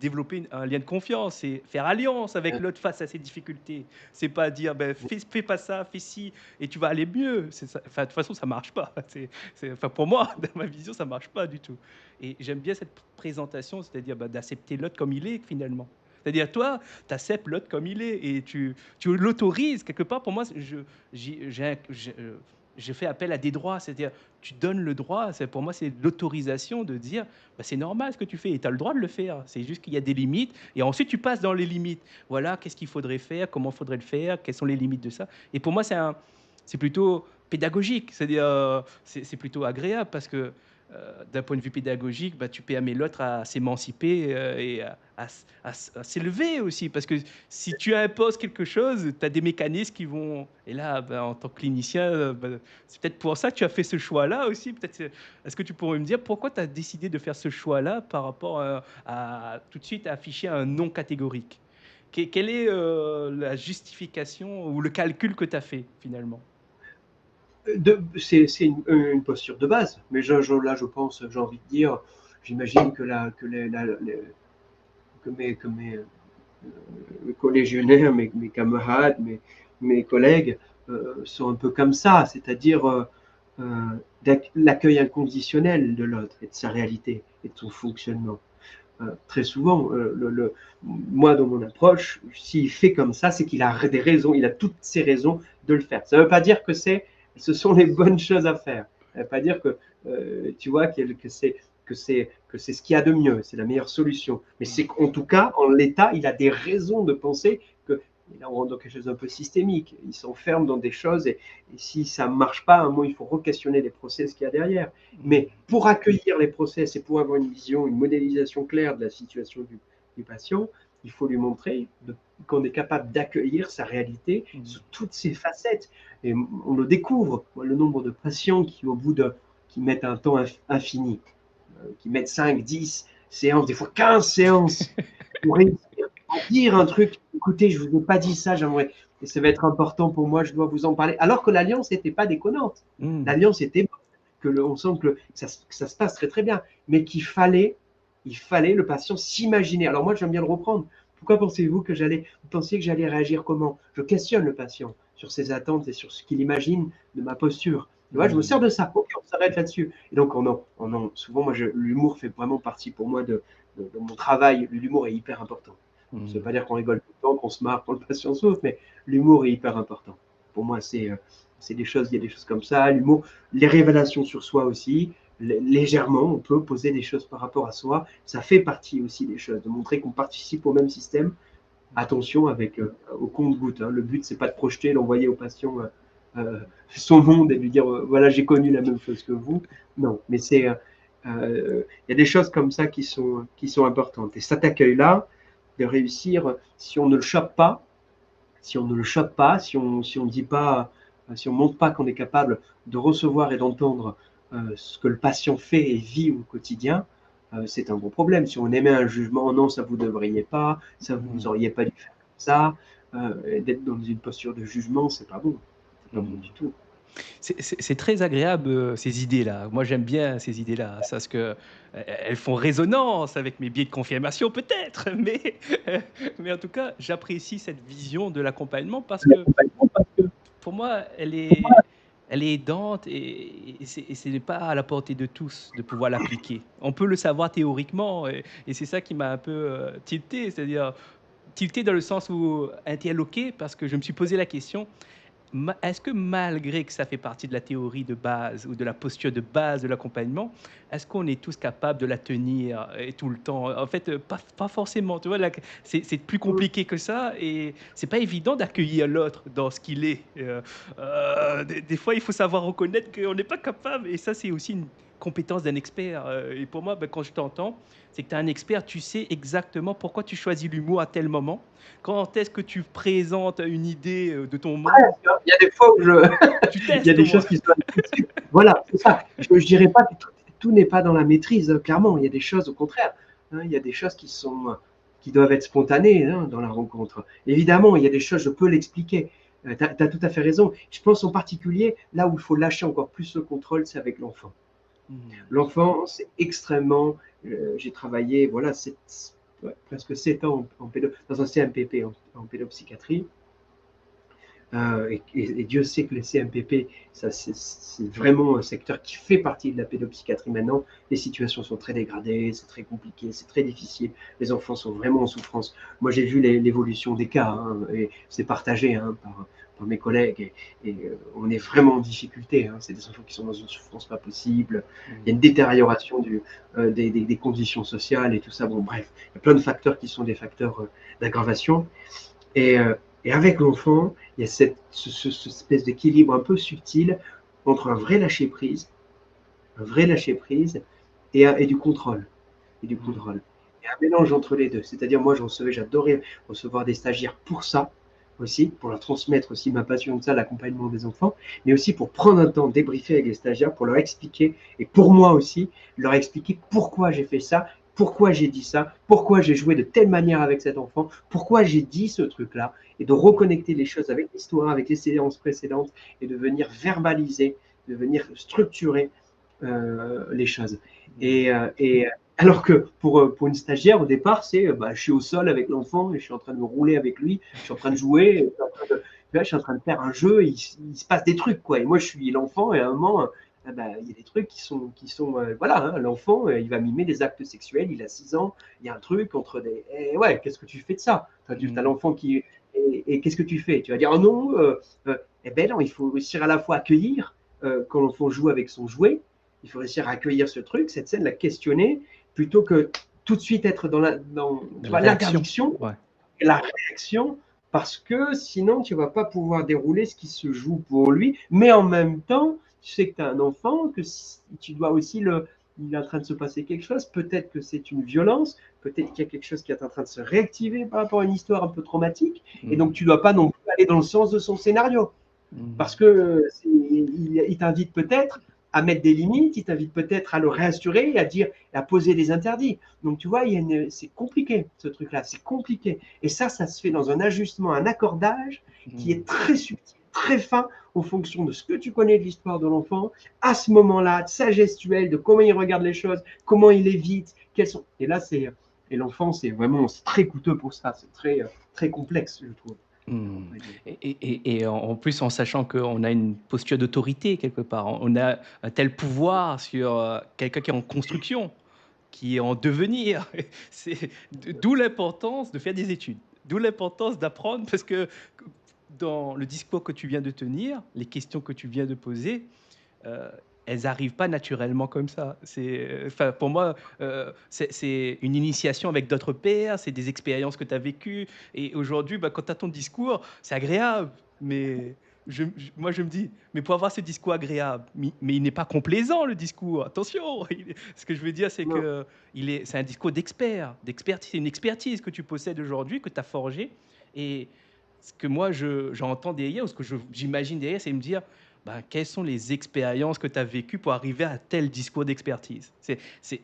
Speaker 1: développer un lien de confiance, c'est faire alliance avec l'autre face à ses difficultés. C'est pas dire, ben, fais pas ça, fais ci, et tu vas aller mieux. Enfin, de toute façon, ça marche pas. Enfin, pour moi, dans ma vision, ça marche pas du tout. Et j'aime bien cette présentation, c'est-à-dire ben, d'accepter l'autre comme il est finalement. C'est-à-dire, toi, tu acceptes l'autre comme il est et tu l'autorises. Quelque part, pour moi, j'ai fait appel à des droits. C'est-à-dire, tu donnes le droit, pour moi, c'est l'autorisation de dire bah, c'est normal ce que tu fais et tu as le droit de le faire. C'est juste qu'il y a des limites et ensuite tu passes dans les limites. Voilà, qu'est-ce qu'il faudrait faire, comment faudrait le faire, quelles sont les limites de ça. Et pour moi, c'est plutôt pédagogique, c'est-à-dire c'est plutôt agréable parce que d'un point de vue pédagogique, bah, tu permets l'autre à s'émanciper et à s'élever aussi. Parce que si tu imposes quelque chose, tu as des mécanismes qui vont. Et là, bah, en tant que clinicien, bah, c'est peut-être pour ça que tu as fait ce choix-là aussi. Peut-être, est-ce que tu pourrais me dire pourquoi tu as décidé de faire ce choix-là par rapport à tout de suite afficher un non catégorique? Quelle est la justification ou le calcul que tu as fait finalement?
Speaker 2: C'est une posture de base, mais là, je pense, j'ai envie de dire, j'imagine que mes collégionnaires, mes camarades, mes collègues sont un peu comme ça, c'est-à-dire l'accueil inconditionnel de l'autre et de sa réalité et de son fonctionnement. Très souvent, moi, dans mon approche, s'il fait comme ça, c'est qu'il a des raisons, il a toutes ses raisons de le faire. Ça ne veut pas dire que ce sont les bonnes choses à faire. Ça ne veut pas dire que, tu vois, que c'est ce qu'il y a de mieux, c'est la meilleure solution. Mais c'est qu'en tout cas, en l'état, il a des raisons de penser que, et là on rentre dans quelque chose d'un peu systémique, il s'enferme dans des choses et si ça ne marche pas, à un moment, il faut re-questionner les process qu'il y a derrière. Mais pour accueillir les process et pour avoir une vision, une modélisation claire de la situation du patient, il faut lui montrer qu'on est capable d'accueillir sa réalité sous toutes ses facettes. Et on le découvre, le nombre de patients qui mettent un temps infini, qui mettent 5, 10 séances, des fois 15 séances pour réussir à dire un truc. Écoutez, je ne vous ai pas dit ça, j'aimerais, et ça va être important pour moi, je dois vous en parler. Alors que l'alliance n'était pas déconnante. L'alliance était on sent que ça se passe très très bien, mais qu'il fallait le patient s'imaginer. Alors moi, j'aime bien le reprendre. Pourquoi pensez-vous que vous pensiez que j'allais réagir comment? Je questionne le patient sur ses attentes et sur ce qu'il imagine de ma posture. Tu vois, je me sers de ça. Ok, on s'arrête là-dessus. Et donc, souvent, moi, l'humour fait vraiment partie pour moi de mon travail. L'humour est hyper important. Ça ne veut pas dire qu'on rigole tout le temps, qu'on se marre quand le patient souffre, mais l'humour est hyper important. Pour moi, il y a des choses comme ça. L'humour, les révélations sur soi aussi. Légèrement, on peut poser des choses par rapport à soi. Ça fait partie aussi des choses, de montrer qu'on participe au même système. Attention au compte-goutte. Hein. Le but, c'est pas de projeter, l'envoyer au patient son monde et lui dire voilà, j'ai connu la même chose que vous. Non, mais il y a des choses comme ça qui sont importantes. Et cet accueil-là, de réussir, si on ne le chope pas, si on dit pas, si on montre pas qu'on est capable de recevoir et d'entendre ce que le patient fait et vit au quotidien, c'est un gros problème. Si on émet un jugement, non, ça vous devriez pas, ça vous auriez pas dû faire ça, d'être dans une posture de jugement, c'est pas bon. C'est pas bon du tout.
Speaker 1: C'est très agréable, ces idées-là. Moi, j'aime bien ces idées-là, parce que elles font résonance avec mes biais de confirmation peut-être, mais en tout cas, j'apprécie cette vision de l'accompagnement parce que pour moi, elle est aidante et ce n'est pas à la portée de tous de pouvoir l'appliquer. On peut le savoir théoriquement et c'est ça qui m'a un peu tilté, c'est-à-dire tilté dans le sens où interloqué parce que je me suis posé la question, est-ce que malgré que ça fait partie de la théorie de base ou de la posture de base de l'accompagnement, est-ce qu'on est tous capables de la tenir et tout le temps? En fait, pas forcément. Tu vois, c'est plus compliqué que ça et c'est pas évident d'accueillir l'autre dans ce qu'il est. Des fois, il faut savoir reconnaître qu'on n'est pas capable et ça, c'est aussi une compétence d'un expert. Et pour moi, ben, quand je t'entends, c'est que tu es un expert, tu sais exactement pourquoi tu choisis l'humour à tel moment. Quand est-ce que tu présentes une idée de ton monde?
Speaker 2: Il y a des fois où
Speaker 1: Tu testes,
Speaker 2: il y a des choses qui sont. Voilà, c'est ça. Je ne dirais pas que tout n'est pas dans la maîtrise, clairement. Il y a des choses, au contraire. Hein, il y a des choses qui doivent être spontanées dans la rencontre. Évidemment, il y a des choses, je peux l'expliquer. Tu as tout à fait raison. Je pense en particulier, là où il faut lâcher encore plus le contrôle, c'est avec l'enfant. L'enfant, c'est extrêmement. J'ai travaillé voilà, presque 7 ans dans un CMPP en pédopsychiatrie. Et Dieu sait que les CMPP, c'est vraiment un secteur qui fait partie de la pédopsychiatrie maintenant. Les situations sont très dégradées, c'est très compliqué, c'est très difficile. Les enfants sont vraiment en souffrance. Moi, j'ai vu l'évolution des cas, hein, et c'est partagé par mes collègues, et on est vraiment en difficulté. Hein. C'est des enfants qui sont dans une souffrance pas possible. Il y a une détérioration des conditions sociales et tout ça. Bon, bref, il y a plein de facteurs qui sont des facteurs d'aggravation. Et avec l'enfant, il y a cette espèce d'équilibre un peu subtil entre un vrai lâcher-prise et du contrôle. Et un mélange entre les deux. C'est-à-dire, moi, j'adorais recevoir des stagiaires pour ça, aussi, pour leur transmettre aussi ma passion de ça, l'accompagnement des enfants, mais aussi pour prendre un temps, débriefer avec les stagiaires, pour leur expliquer, et pour moi aussi, leur expliquer pourquoi j'ai fait ça, pourquoi j'ai dit ça, pourquoi j'ai joué de telle manière avec cet enfant, pourquoi j'ai dit ce truc-là, et de reconnecter les choses avec l'histoire, avec les séances précédentes, et de venir verbaliser, de venir structurer les choses. Et alors que pour une stagiaire, au départ, c'est bah, je suis au sol avec l'enfant et je suis en train de me rouler avec lui, je suis en train de jouer, je suis en train de faire un jeu, il se passe des trucs, quoi. Et moi, je suis l'enfant, et à un moment, bah, il y a des trucs qui sont voilà, hein, l'enfant, il va mimer des actes sexuels, il a 6 ans, il y a un truc entre des. Et ouais, qu'est-ce que tu fais de ça? Tu as l'enfant qui. Et qu'est-ce que tu fais? Tu vas dire, oh non, eh ben non, il faut réussir à la fois accueillir quand l'enfant joue avec son jouet, il faut réussir à accueillir ce truc, cette scène, la questionner, plutôt que tout de suite être
Speaker 1: De
Speaker 2: tu
Speaker 1: la
Speaker 2: vois,
Speaker 1: réaction.
Speaker 2: l'interdiction
Speaker 1: Ouais.
Speaker 2: et la réaction, parce que sinon, tu ne vas pas pouvoir dérouler ce qui se joue pour lui. Mais en même temps, tu sais que tu as un enfant, que tu dois aussi il est en train de se passer quelque chose. Peut-être que c'est une violence, peut-être qu'il y a quelque chose qui est en train de se réactiver par rapport à une histoire un peu traumatique. Et donc, tu ne dois pas non plus aller dans le sens de son scénario. Parce que il t'invite peut-être à mettre des limites, il t'invite peut-être à le rassurer, à dire, à poser des interdits. Donc tu vois, c'est compliqué ce truc-là, c'est compliqué. Et ça se fait dans un ajustement, un accordage qui est très subtil, très fin, en fonction de ce que tu connais de l'histoire de l'enfant, à ce moment-là, de sa gestuelle, de comment il regarde les choses, comment il évite, quels sont. Et l'enfant, c'est très coûteux pour ça, c'est très complexe, je trouve.
Speaker 1: Et en plus, en sachant qu'on a une posture d'autorité quelque part, on a un tel pouvoir sur quelqu'un qui est en construction, qui est en devenir. D'où l'importance de faire des études, d'où l'importance d'apprendre, parce que dans le discours que tu viens de tenir, les questions que tu viens de poser, euh, elles n'arrivent pas naturellement comme ça. Enfin, pour moi, c'est une initiation avec d'autres pairs, c'est des expériences que tu as vécues. Et aujourd'hui, bah, quand tu as ton discours, c'est agréable. Mais moi, je me dis, mais pour avoir ce discours agréable, mais il n'est pas complaisant, le discours. Attention, ce que je veux dire, c'est
Speaker 2: Non.
Speaker 1: que c'est un discours d'expert, d'expertise. C'est une expertise que tu possèdes aujourd'hui, que tu as forgée. Et ce que moi, j'entends derrière, ou ce que j'imagine derrière, c'est me dire, ben, quelles sont les expériences que tu as vécues pour arriver à tel discours d'expertise.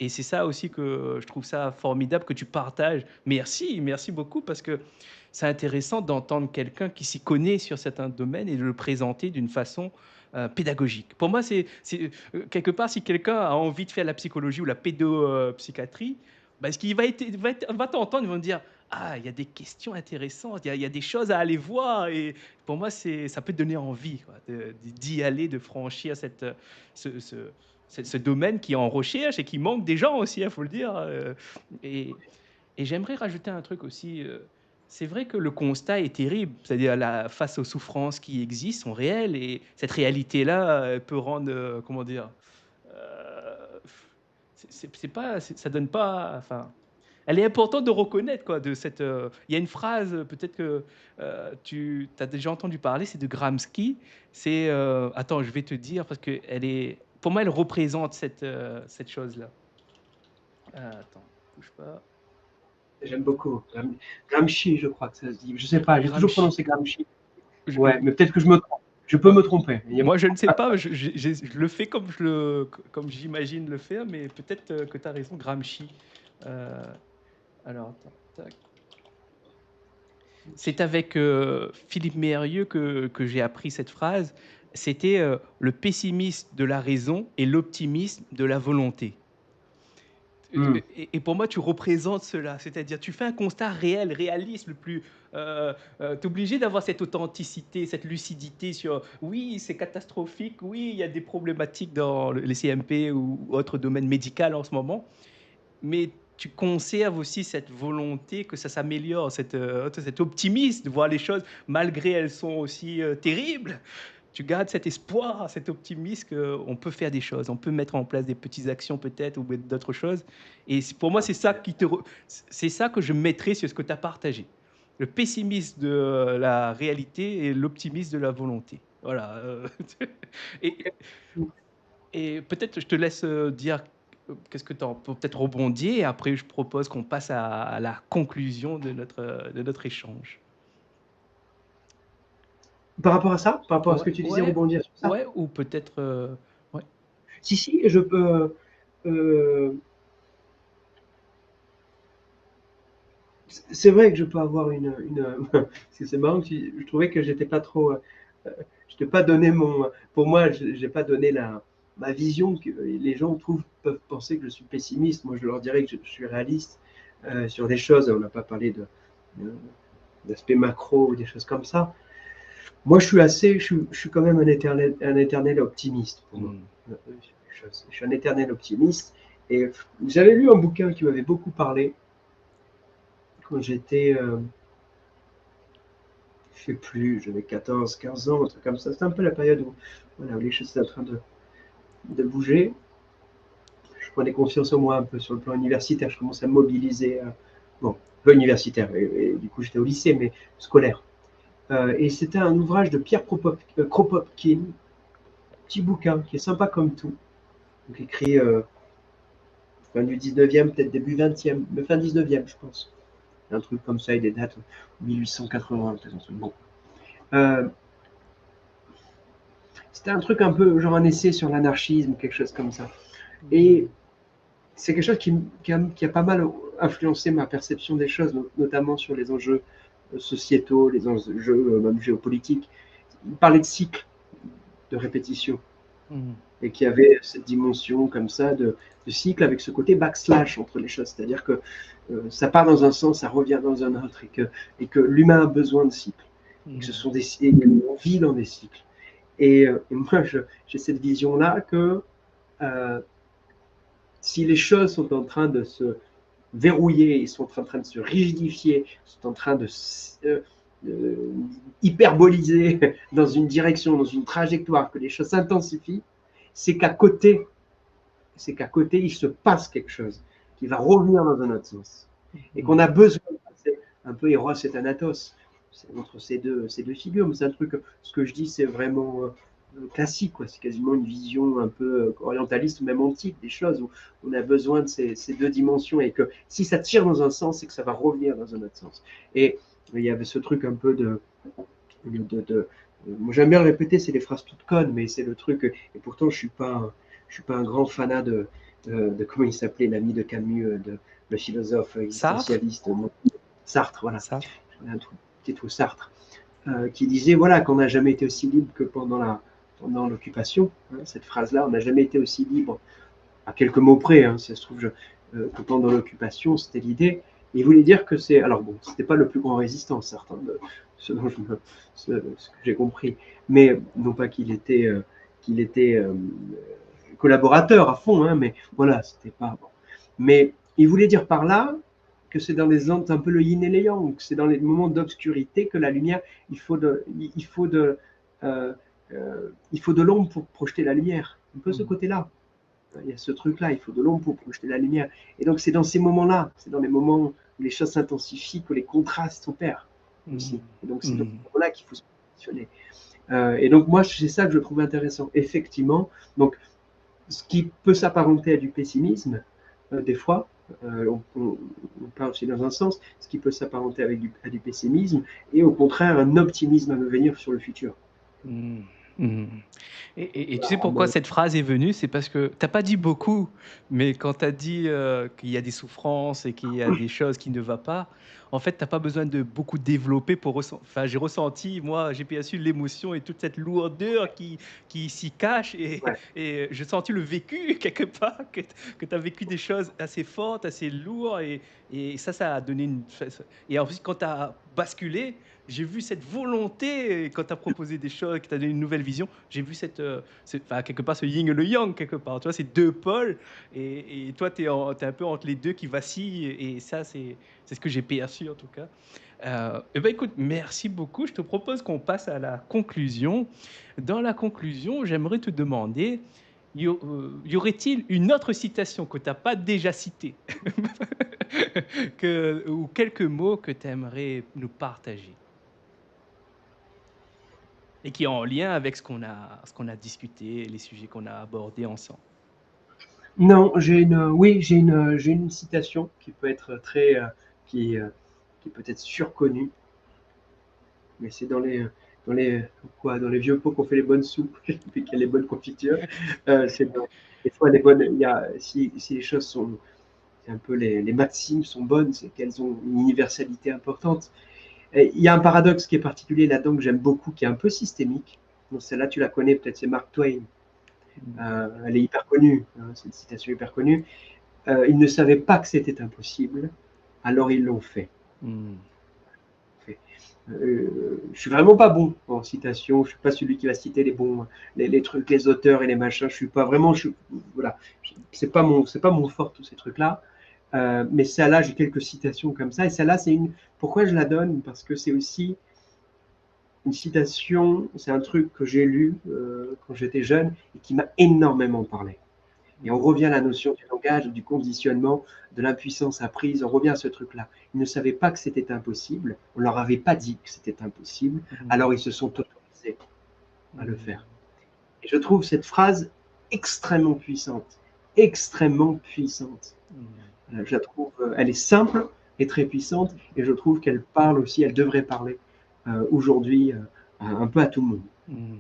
Speaker 1: Et c'est ça aussi que je trouve ça formidable que tu partages. Merci beaucoup, parce que c'est intéressant d'entendre quelqu'un qui s'y connaît sur certains domaines et de le présenter d'une façon pédagogique. Pour moi, quelque part, si quelqu'un a envie de faire la psychologie ou la pédopsychiatrie, ben, ce qu'il va t'entendre, il va me dire, ah, il y a des questions intéressantes, il y a des choses à aller voir. Et pour moi, ça peut te donner envie, quoi, d'y aller, de franchir ce, ce, ce domaine qui est en recherche et qui manque des gens aussi, il faut le dire. Et, et j'aimerais rajouter un truc aussi. C'est vrai que le constat est terrible, c'est-à-dire face aux souffrances qui existent, sont réelles, et cette réalité-là peut rendre, comment dire, euh, c'est pas, ça donne pas, enfin, elle est importante de reconnaître, quoi, de cette. Il y a une phrase, peut-être que tu as déjà entendu parler, c'est de Gramsci. Attends, je vais te dire parce que pour moi, elle représente cette chose-là. Attends, bouge pas.
Speaker 2: J'aime beaucoup. Gramsci, je crois que ça se dit. Je sais pas, j'ai toujours
Speaker 1: Gramsci.
Speaker 2: prononcé Gramsci.
Speaker 1: Je-
Speaker 2: Ouais, mais peut-être que je me trompe. Je peux
Speaker 1: ouais.
Speaker 2: me tromper.
Speaker 1: Moi, je ne sais pas, je le fais comme j'imagine le faire, mais peut-être que tu as raison, Gramsci. Euh, alors, attends, tac. C'est avec Philippe Mérieux que j'ai appris cette phrase. C'était le pessimisme de la raison et l'optimisme de la volonté.
Speaker 2: Hmm.
Speaker 1: Et pour moi, tu représentes cela. C'est-à-dire, tu fais un constat réel, réaliste, le plus. Tu es obligé d'avoir cette authenticité, cette lucidité sur oui, c'est catastrophique, oui, il y a des problématiques dans les CMP ou autres domaines médicaux en ce moment, mais tu conserves aussi cette volonté que ça s'améliore, cet optimisme de voir les choses, malgré elles sont aussi terribles. Tu gardes cet espoir, cet optimisme qu'on peut faire des choses, on peut mettre en place des petites actions peut-être ou d'autres choses. Et pour moi, c'est ça que je mettrais sur ce que tu as partagé. Le pessimisme de la réalité et l'optimisme de la volonté. Voilà. Et, et peut-être je te laisse dire qu'est-ce que tu en peux peut-être rebondir, et après je propose qu'on passe à la conclusion de notre échange.
Speaker 2: Par rapport à ça, par rapport à ce
Speaker 1: Ouais,
Speaker 2: que tu disais,
Speaker 1: ouais,
Speaker 2: rebondir sur ça.
Speaker 1: ouais, ou peut-être. Ouais.
Speaker 2: Si, si, je peux. euh, c'est vrai que je peux avoir parce que c'est marrant que je trouvais que j'étais pas trop, je t'ai pas donné pour moi, j'ai pas donné ma vision que les gens peuvent penser que je suis pessimiste. Moi, je leur dirais que je suis réaliste sur des choses. On n'a pas parlé de- d'aspect macro ou des choses comme ça. Moi, je suis quand même un éternel optimiste pour moi.
Speaker 1: Hmm.
Speaker 2: Je suis un éternel optimiste. Et j'avais lu un bouquin qui m'avait beaucoup parlé quand j'étais, je sais plus, j'avais 14, 15 ans, un truc comme ça. C'était un peu la période où, voilà, où les choses étaient en train de bouger. Je prenais confiance en moi un peu sur le plan universitaire. Je commençais à me mobiliser. Bon, pas universitaire, et du coup j'étais au lycée, mais scolaire. Et c'était un ouvrage de Pierre Kropotkin, petit bouquin qui est sympa comme tout. Donc écrit fin du 19e, peut-être début 20e, mais fin 19e, je pense. Un truc comme ça, et des dates 1880, peut-être un truc bon. Euh, C'était un truc un peu genre un essai sur l'anarchisme, quelque chose comme ça. Et c'est quelque chose qui a pas mal influencé ma perception des choses, notamment sur les enjeux sociétaux, les enjeux même géopolitiques. Il parlait de cycle, de répétition,
Speaker 1: Hmm.
Speaker 2: et qui avait cette dimension comme ça de cycle avec ce côté backslash entre les choses, c'est-à-dire que ça part dans un sens, ça revient dans un autre, et que l'humain a besoin de cycles, et que ce
Speaker 1: Hmm.
Speaker 2: sont et qu'on vit dans des cycles. Et moi, j'ai cette vision-là que euh, si les choses sont en train de se verrouiller, ils sont en train de se rigidifier, ils sont en train de hyperboliser dans une direction, dans une trajectoire, que les choses s'intensifient, c'est qu'à côté, il se passe quelque chose qui va revenir dans un autre sens. Et qu'on a besoin de passer un peu Eros et Thanatos entre ces deux figures. Mais c'est un truc, ce que je dis, c'est vraiment classique, quoi. C'est quasiment une vision un peu orientaliste ou même antique des choses où on a besoin de ces deux dimensions et que si ça tire dans un sens, c'est que ça va revenir dans un autre sens. Et il y avait ce truc un peu moi j'aime bien le répéter, c'est des phrases toutes connes, mais c'est le truc, et pourtant je suis pas un grand fanat de comment il s'appelait, l'ami de Camus, le philosophe
Speaker 1: Sartre?
Speaker 2: existentialiste, Sartre, voilà,
Speaker 1: Sartre.
Speaker 2: un truc, petit tout Sartre, qui disait voilà qu'on n'a jamais été aussi libre que pendant l'occupation. Hein, cette phrase-là, on n'a jamais été aussi libre, à quelques mots près, hein, si ça se trouve, que pendant l'occupation, c'était l'idée. Il voulait dire que c'est. Alors bon, c'était pas le plus grand résistant, certain, ce que j'ai compris, mais non pas qu'il était collaborateur à fond, hein, mais voilà, c'était pas bon. Mais il voulait dire par là que c'est dans les un peu le yin et le yang, c'est dans les moments d'obscurité que la lumière, il faut de, il faut de, euh, il faut de l'ombre pour projeter la lumière. Un peu ce
Speaker 1: Hmm.
Speaker 2: côté-là. Il y a ce truc-là, il faut de l'ombre pour projeter la lumière. Et donc c'est dans ces moments-là, c'est dans les moments où les choses s'intensifient que les contrastes s'opèrent aussi.
Speaker 1: Hmm.
Speaker 2: Et donc c'est dans
Speaker 1: Hmm.
Speaker 2: ces moments-là qu'il faut se positionner. Et donc moi, c'est ça que je trouve intéressant, effectivement. Donc ce qui peut s'apparenter à du pessimisme, des fois, on parle aussi dans un sens, ce qui peut s'apparenter à du pessimisme, et au contraire un optimisme à venir sur le futur.
Speaker 1: Hmm. Hmm. Et tu
Speaker 2: Voilà,
Speaker 1: sais pourquoi cette phrase est venue? C'est parce que t'as pas dit beaucoup, mais quand tu as dit qu'il y a des souffrances et qu'il y a des choses qui ne vont pas, en fait, t'as pas besoin de beaucoup développer pour ressentir. Enfin, j'ai ressenti, moi, j'ai perçu l'émotion et toute cette lourdeur qui s'y cache
Speaker 2: ouais,
Speaker 1: et j'ai senti le vécu quelque part, que tu as vécu des choses assez fortes, assez lourdes et ça a donné une. Et ensuite, quand tu as basculé, j'ai vu cette volonté, quand tu as proposé des choses, que tu as donné une nouvelle vision, j'ai vu enfin, quelque part ce yin et le yang, quelque part. Tu vois, ces deux pôles, et toi, tu es, un peu entre les deux qui vacillent, et ça, c'est ce que j'ai perçu en tout cas. Eh ben, écoute, merci beaucoup. Je te propose qu'on passe à la conclusion. Dans la conclusion, j'aimerais te demander, y aurait-il une autre citation que tu n'as pas déjà citée ou quelques mots que tu aimerais nous partager? Et qui est en lien avec ce qu'on a discuté, les sujets qu'on a abordés ensemble.
Speaker 2: non, oui, j'ai une citation qui peut être qui, euh, qui peut être surconnue, mais c'est dans les vieux pots qu'on fait les bonnes soupes, et qu'il y a les bonnes confitures. C'est des fois les bonnes, si les choses c'est un peu les maximes sont bonnes, c'est qu'elles ont une universalité importante. Et il y a un paradoxe qui est particulier là-dedans que j'aime beaucoup, qui est un peu systémique. Bon, celle-là, tu la connais peut-être, c'est Mark Twain. Elle est hyper connue, hein, c'est une citation hyper connue. Ils ne savaient pas que c'était impossible, alors ils l'ont fait.
Speaker 1: Mm.
Speaker 2: Je suis vraiment pas bon en citation. Je suis pas celui qui va citer les bons, les trucs, les auteurs et les machins. Je suis pas vraiment. Voilà, c'est pas mon fort tous ces trucs-là. Mais celle-là, j'ai quelques citations comme ça. Et celle-là, c'est une. Pourquoi je la donne? Parce que c'est aussi une citation. C'est un truc que j'ai lu quand j'étais jeune et qui m'a énormément parlé. Et on revient à la notion du langage, du conditionnement, de l'impuissance apprise. On revient à ce truc-là. Ils ne savaient pas que c'était impossible. On leur avait pas dit que c'était impossible.
Speaker 1: Mm.
Speaker 2: Alors ils se sont autorisés à le faire. Et je trouve cette phrase extrêmement puissante. Extrêmement puissante. Je la trouve, elle est simple et très puissante. Et je trouve qu'elle parle aussi, elle devrait parler aujourd'hui un peu à tout le monde.
Speaker 1: Mm.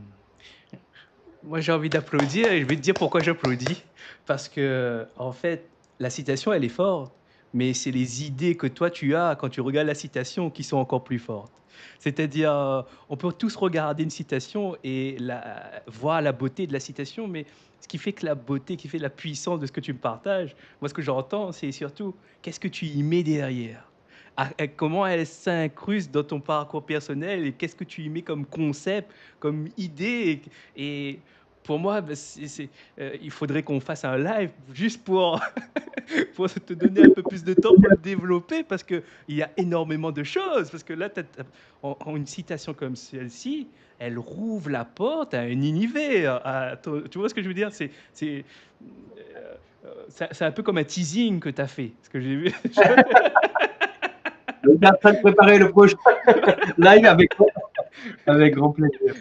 Speaker 1: Moi, j'ai envie d'applaudir et je vais te dire pourquoi j'applaudis. Parce que, en fait, la citation, elle est forte, mais c'est les idées que toi, tu as quand tu regardes la citation qui sont encore plus fortes. C'est-à-dire, on peut tous regarder une citation et voir la beauté de la citation, mais ce qui fait que la beauté, qui fait la puissance de ce que tu me partages, moi, ce que j'entends, c'est surtout qu'est-ce que tu y mets derrière. Comment elle s'incruste dans ton parcours personnel et qu'est-ce que tu y mets comme concept, comme idée. Et pour moi, bah, il faudrait qu'on fasse un live juste pour, pour te donner un peu plus de temps pour le développer parce qu'il y a énormément de choses. Parce que là, en une citation comme celle-ci, elle rouvre la porte à un univers. Tu vois ce que je veux dire? C'est un peu comme un teasing que tu as fait. Ce que j'ai vu.
Speaker 2: On est en train de préparer le prochain live avec grand plaisir.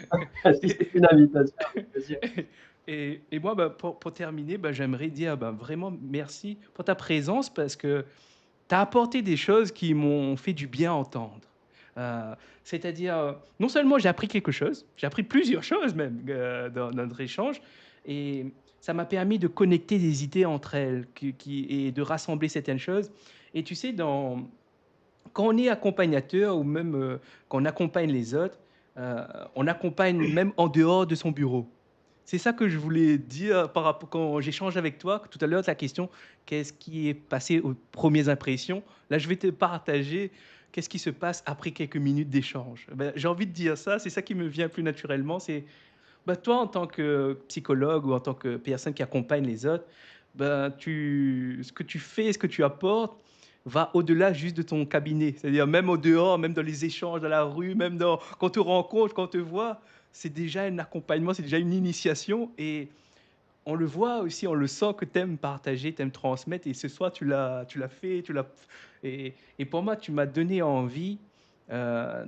Speaker 2: Si c'est une invitation, avec plaisir.
Speaker 1: Et moi, bah, pour terminer, bah, j'aimerais dire bah, vraiment merci pour ta présence parce que tu as apporté des choses qui m'ont fait du bien entendre. C'est-à-dire, non seulement j'ai appris quelque chose, j'ai appris plusieurs choses même dans notre échange, et ça m'a permis de connecter des idées entre elles et de rassembler certaines choses. Et tu sais, quand on est accompagnateur ou même quand on accompagne les autres, on accompagne même en dehors de son bureau. C'est ça que je voulais dire par rapport quand j'échange avec toi. Tout à l'heure, la question, qu'est-ce qui est passé aux premières impressions? Là, je vais te partager qu'est-ce qui se passe après quelques minutes d'échange. Ben, j'ai envie de dire ça, c'est ça qui me vient plus naturellement. C'est ben, toi, en tant que psychologue ou en tant que personne qui accompagne les autres, ben, ce que tu fais, ce que tu apportes, va au-delà juste de ton cabinet. C'est-à-dire même au dehors, même dans les échanges dans la rue, même quand on te rencontre, quand on te voit, c'est déjà un accompagnement, c'est déjà une initiation. Et on le voit aussi, on le sent que tu aimes partager, tu aimes transmettre. Et ce soir, tu l'as fait, et pour moi, tu m'as donné envie, euh,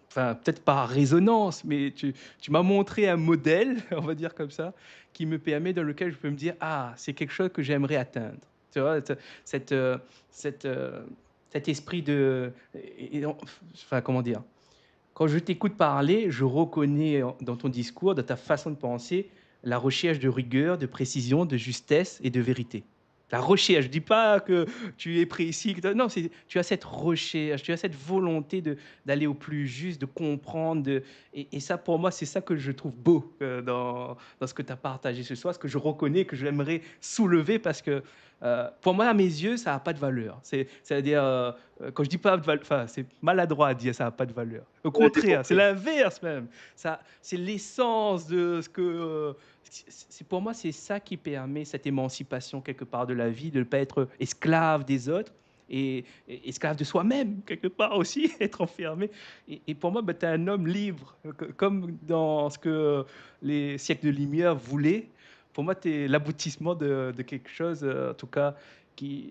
Speaker 1: enfin, peut-être par résonance, mais tu m'as montré un modèle, on va dire comme ça, qui me permet, dans lequel je peux me dire, ah, c'est quelque chose que j'aimerais atteindre. Tu vois, cette, euh, cette, euh, cet esprit de... enfin, comment dire? Quand je t'écoute parler, je reconnais dans ton discours, dans ta façon de penser, la recherche de rigueur, de précision, de justesse et de vérité. La recherche, je ne dis pas que tu es précis, non, tu as cette recherche, tu as cette volonté d'aller au plus juste, de comprendre. Et ça, pour moi, c'est ça que je trouve beau dans ce que tu as partagé ce soir, ce que je reconnais, que j'aimerais soulever parce que pour moi, à mes yeux, ça n'a pas de valeur. C'est-à-dire, quand je dis pas de valeur, enfin, c'est maladroit à dire ça n'a pas de valeur. Au
Speaker 2: Ouais, j'ai
Speaker 1: contraire, c'est
Speaker 2: compris.
Speaker 1: l'inverse même. Ça, c'est l'essence de ce que. Pour moi, c'est ça qui permet cette émancipation quelque part de la vie, de ne pas être esclave des autres et esclave de soi-même, quelque part aussi, être enfermé. Et pour moi, ben, tu es un homme libre, comme dans ce que les siècles de lumière voulaient. Pour moi, tu es l'aboutissement de quelque chose, en tout cas,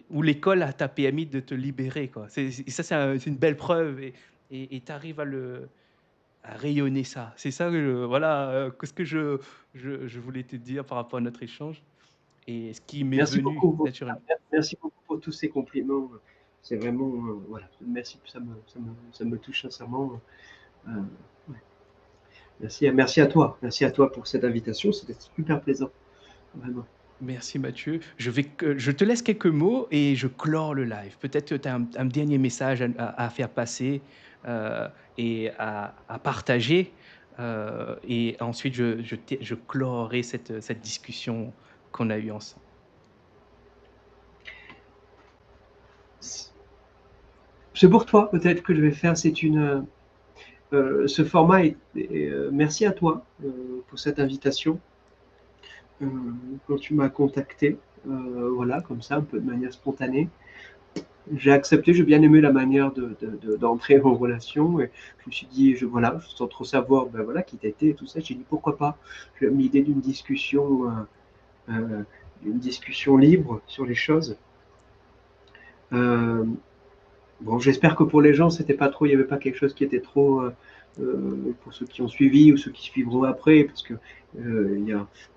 Speaker 1: où l'école t'a permis de te libérer. Quoi. Et ça, c'est une belle preuve. Et tu arrives à rayonner ça. C'est ça, voilà, ce que je voulais te dire par rapport à notre échange et ce qui m'est
Speaker 2: Merci
Speaker 1: venu
Speaker 2: beaucoup.
Speaker 1: naturellement.
Speaker 2: Merci beaucoup pour tous ces compliments. C'est vraiment, voilà, merci, ça me touche sincèrement. Euh, ouais. Merci à toi. Merci à toi pour cette invitation. C'était super plaisant, vraiment.
Speaker 1: Merci Mathieu. Je te laisse quelques mots et je clore le live. Peut-être que tu as un dernier message à faire passer, et à partager, et ensuite je clorerai cette discussion qu'on a eue ensemble.
Speaker 2: C'est pour toi, peut-être que je vais faire, ce format merci à toi pour cette invitation. Quand tu m'as contacté, voilà, comme ça, un peu de manière spontanée. J'ai accepté, j'ai bien aimé la manière d'entrer en relation et je me suis dit, voilà, sans trop savoir ben voilà, qui t'étais et tout ça, j'ai dit pourquoi pas. J'ai eu l'idée d'une discussion libre sur les choses. Euh, Bon, j'espère que pour les gens, c'était pas trop, il n'y avait pas quelque chose qui était trop pour ceux qui ont suivi ou ceux qui suivront après, parce que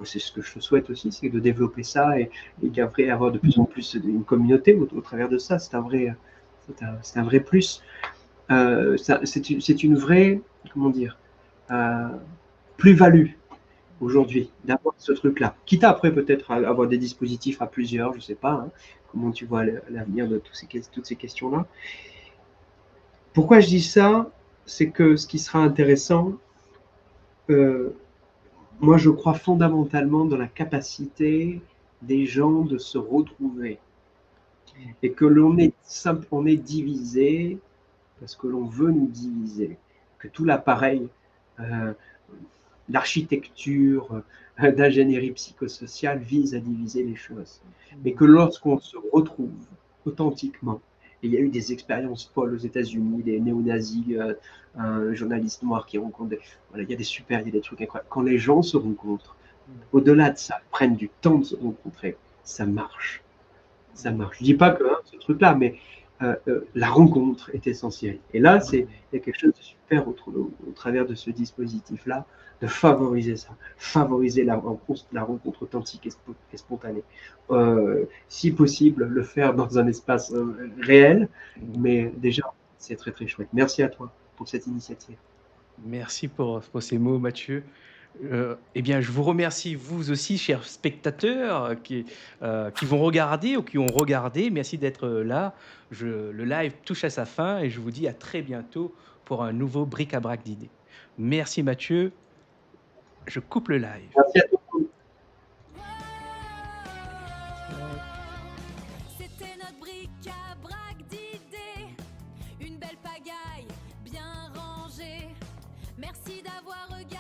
Speaker 2: c'est ce que je souhaite aussi, c'est de développer ça et qu'après avoir de plus en plus une communauté au travers de ça. C'est un vrai plus. C'est une vraie, comment dire, euh, plus-value aujourd'hui d'avoir ce truc-là. Quitte à après peut-être avoir des dispositifs à plusieurs, je sais pas, hein, comment tu vois l'avenir de toutes ces questions-là. Pourquoi je dis ça? C'est que ce qui sera intéressant, euh, moi je crois fondamentalement dans la capacité des gens de se retrouver et que on est divisé parce que l'on veut nous diviser, que tout l'appareil, euh, l'architecture d'ingénierie psychosociale vise à diviser les choses. Mais que lorsqu'on se retrouve authentiquement, et il y a eu des expériences folles aux États-Unis, des néo-nazis, un journaliste noir qui rencontre voilà, il y a il y a des trucs incroyables. Quand les gens se rencontrent, au-delà de ça, prennent du temps de se rencontrer, ça marche. Ça marche. Je dis pas que ce truc-là, mais la rencontre est essentielle. Et là, il y a quelque chose de super au travers de ce dispositif-là, de favoriser ça, favoriser la rencontre authentique et spontanée. Si possible, le faire dans un espace réel, mais déjà, c'est très très chouette. Merci à toi pour cette initiative.
Speaker 1: Merci pour ces mots, Mathieu. Eh bien, je vous remercie, vous aussi, chers spectateurs, qui vont regarder ou qui ont regardé. Merci d'être là. Le live touche à sa fin et je vous dis à très bientôt pour un nouveau bric-à-brac d'idées. Merci, Mathieu. Je coupe le live.
Speaker 2: Merci à toi.
Speaker 3: C'était notre bric-à-brac d'idées, une belle pagaille bien rangée. Merci d'avoir regardé.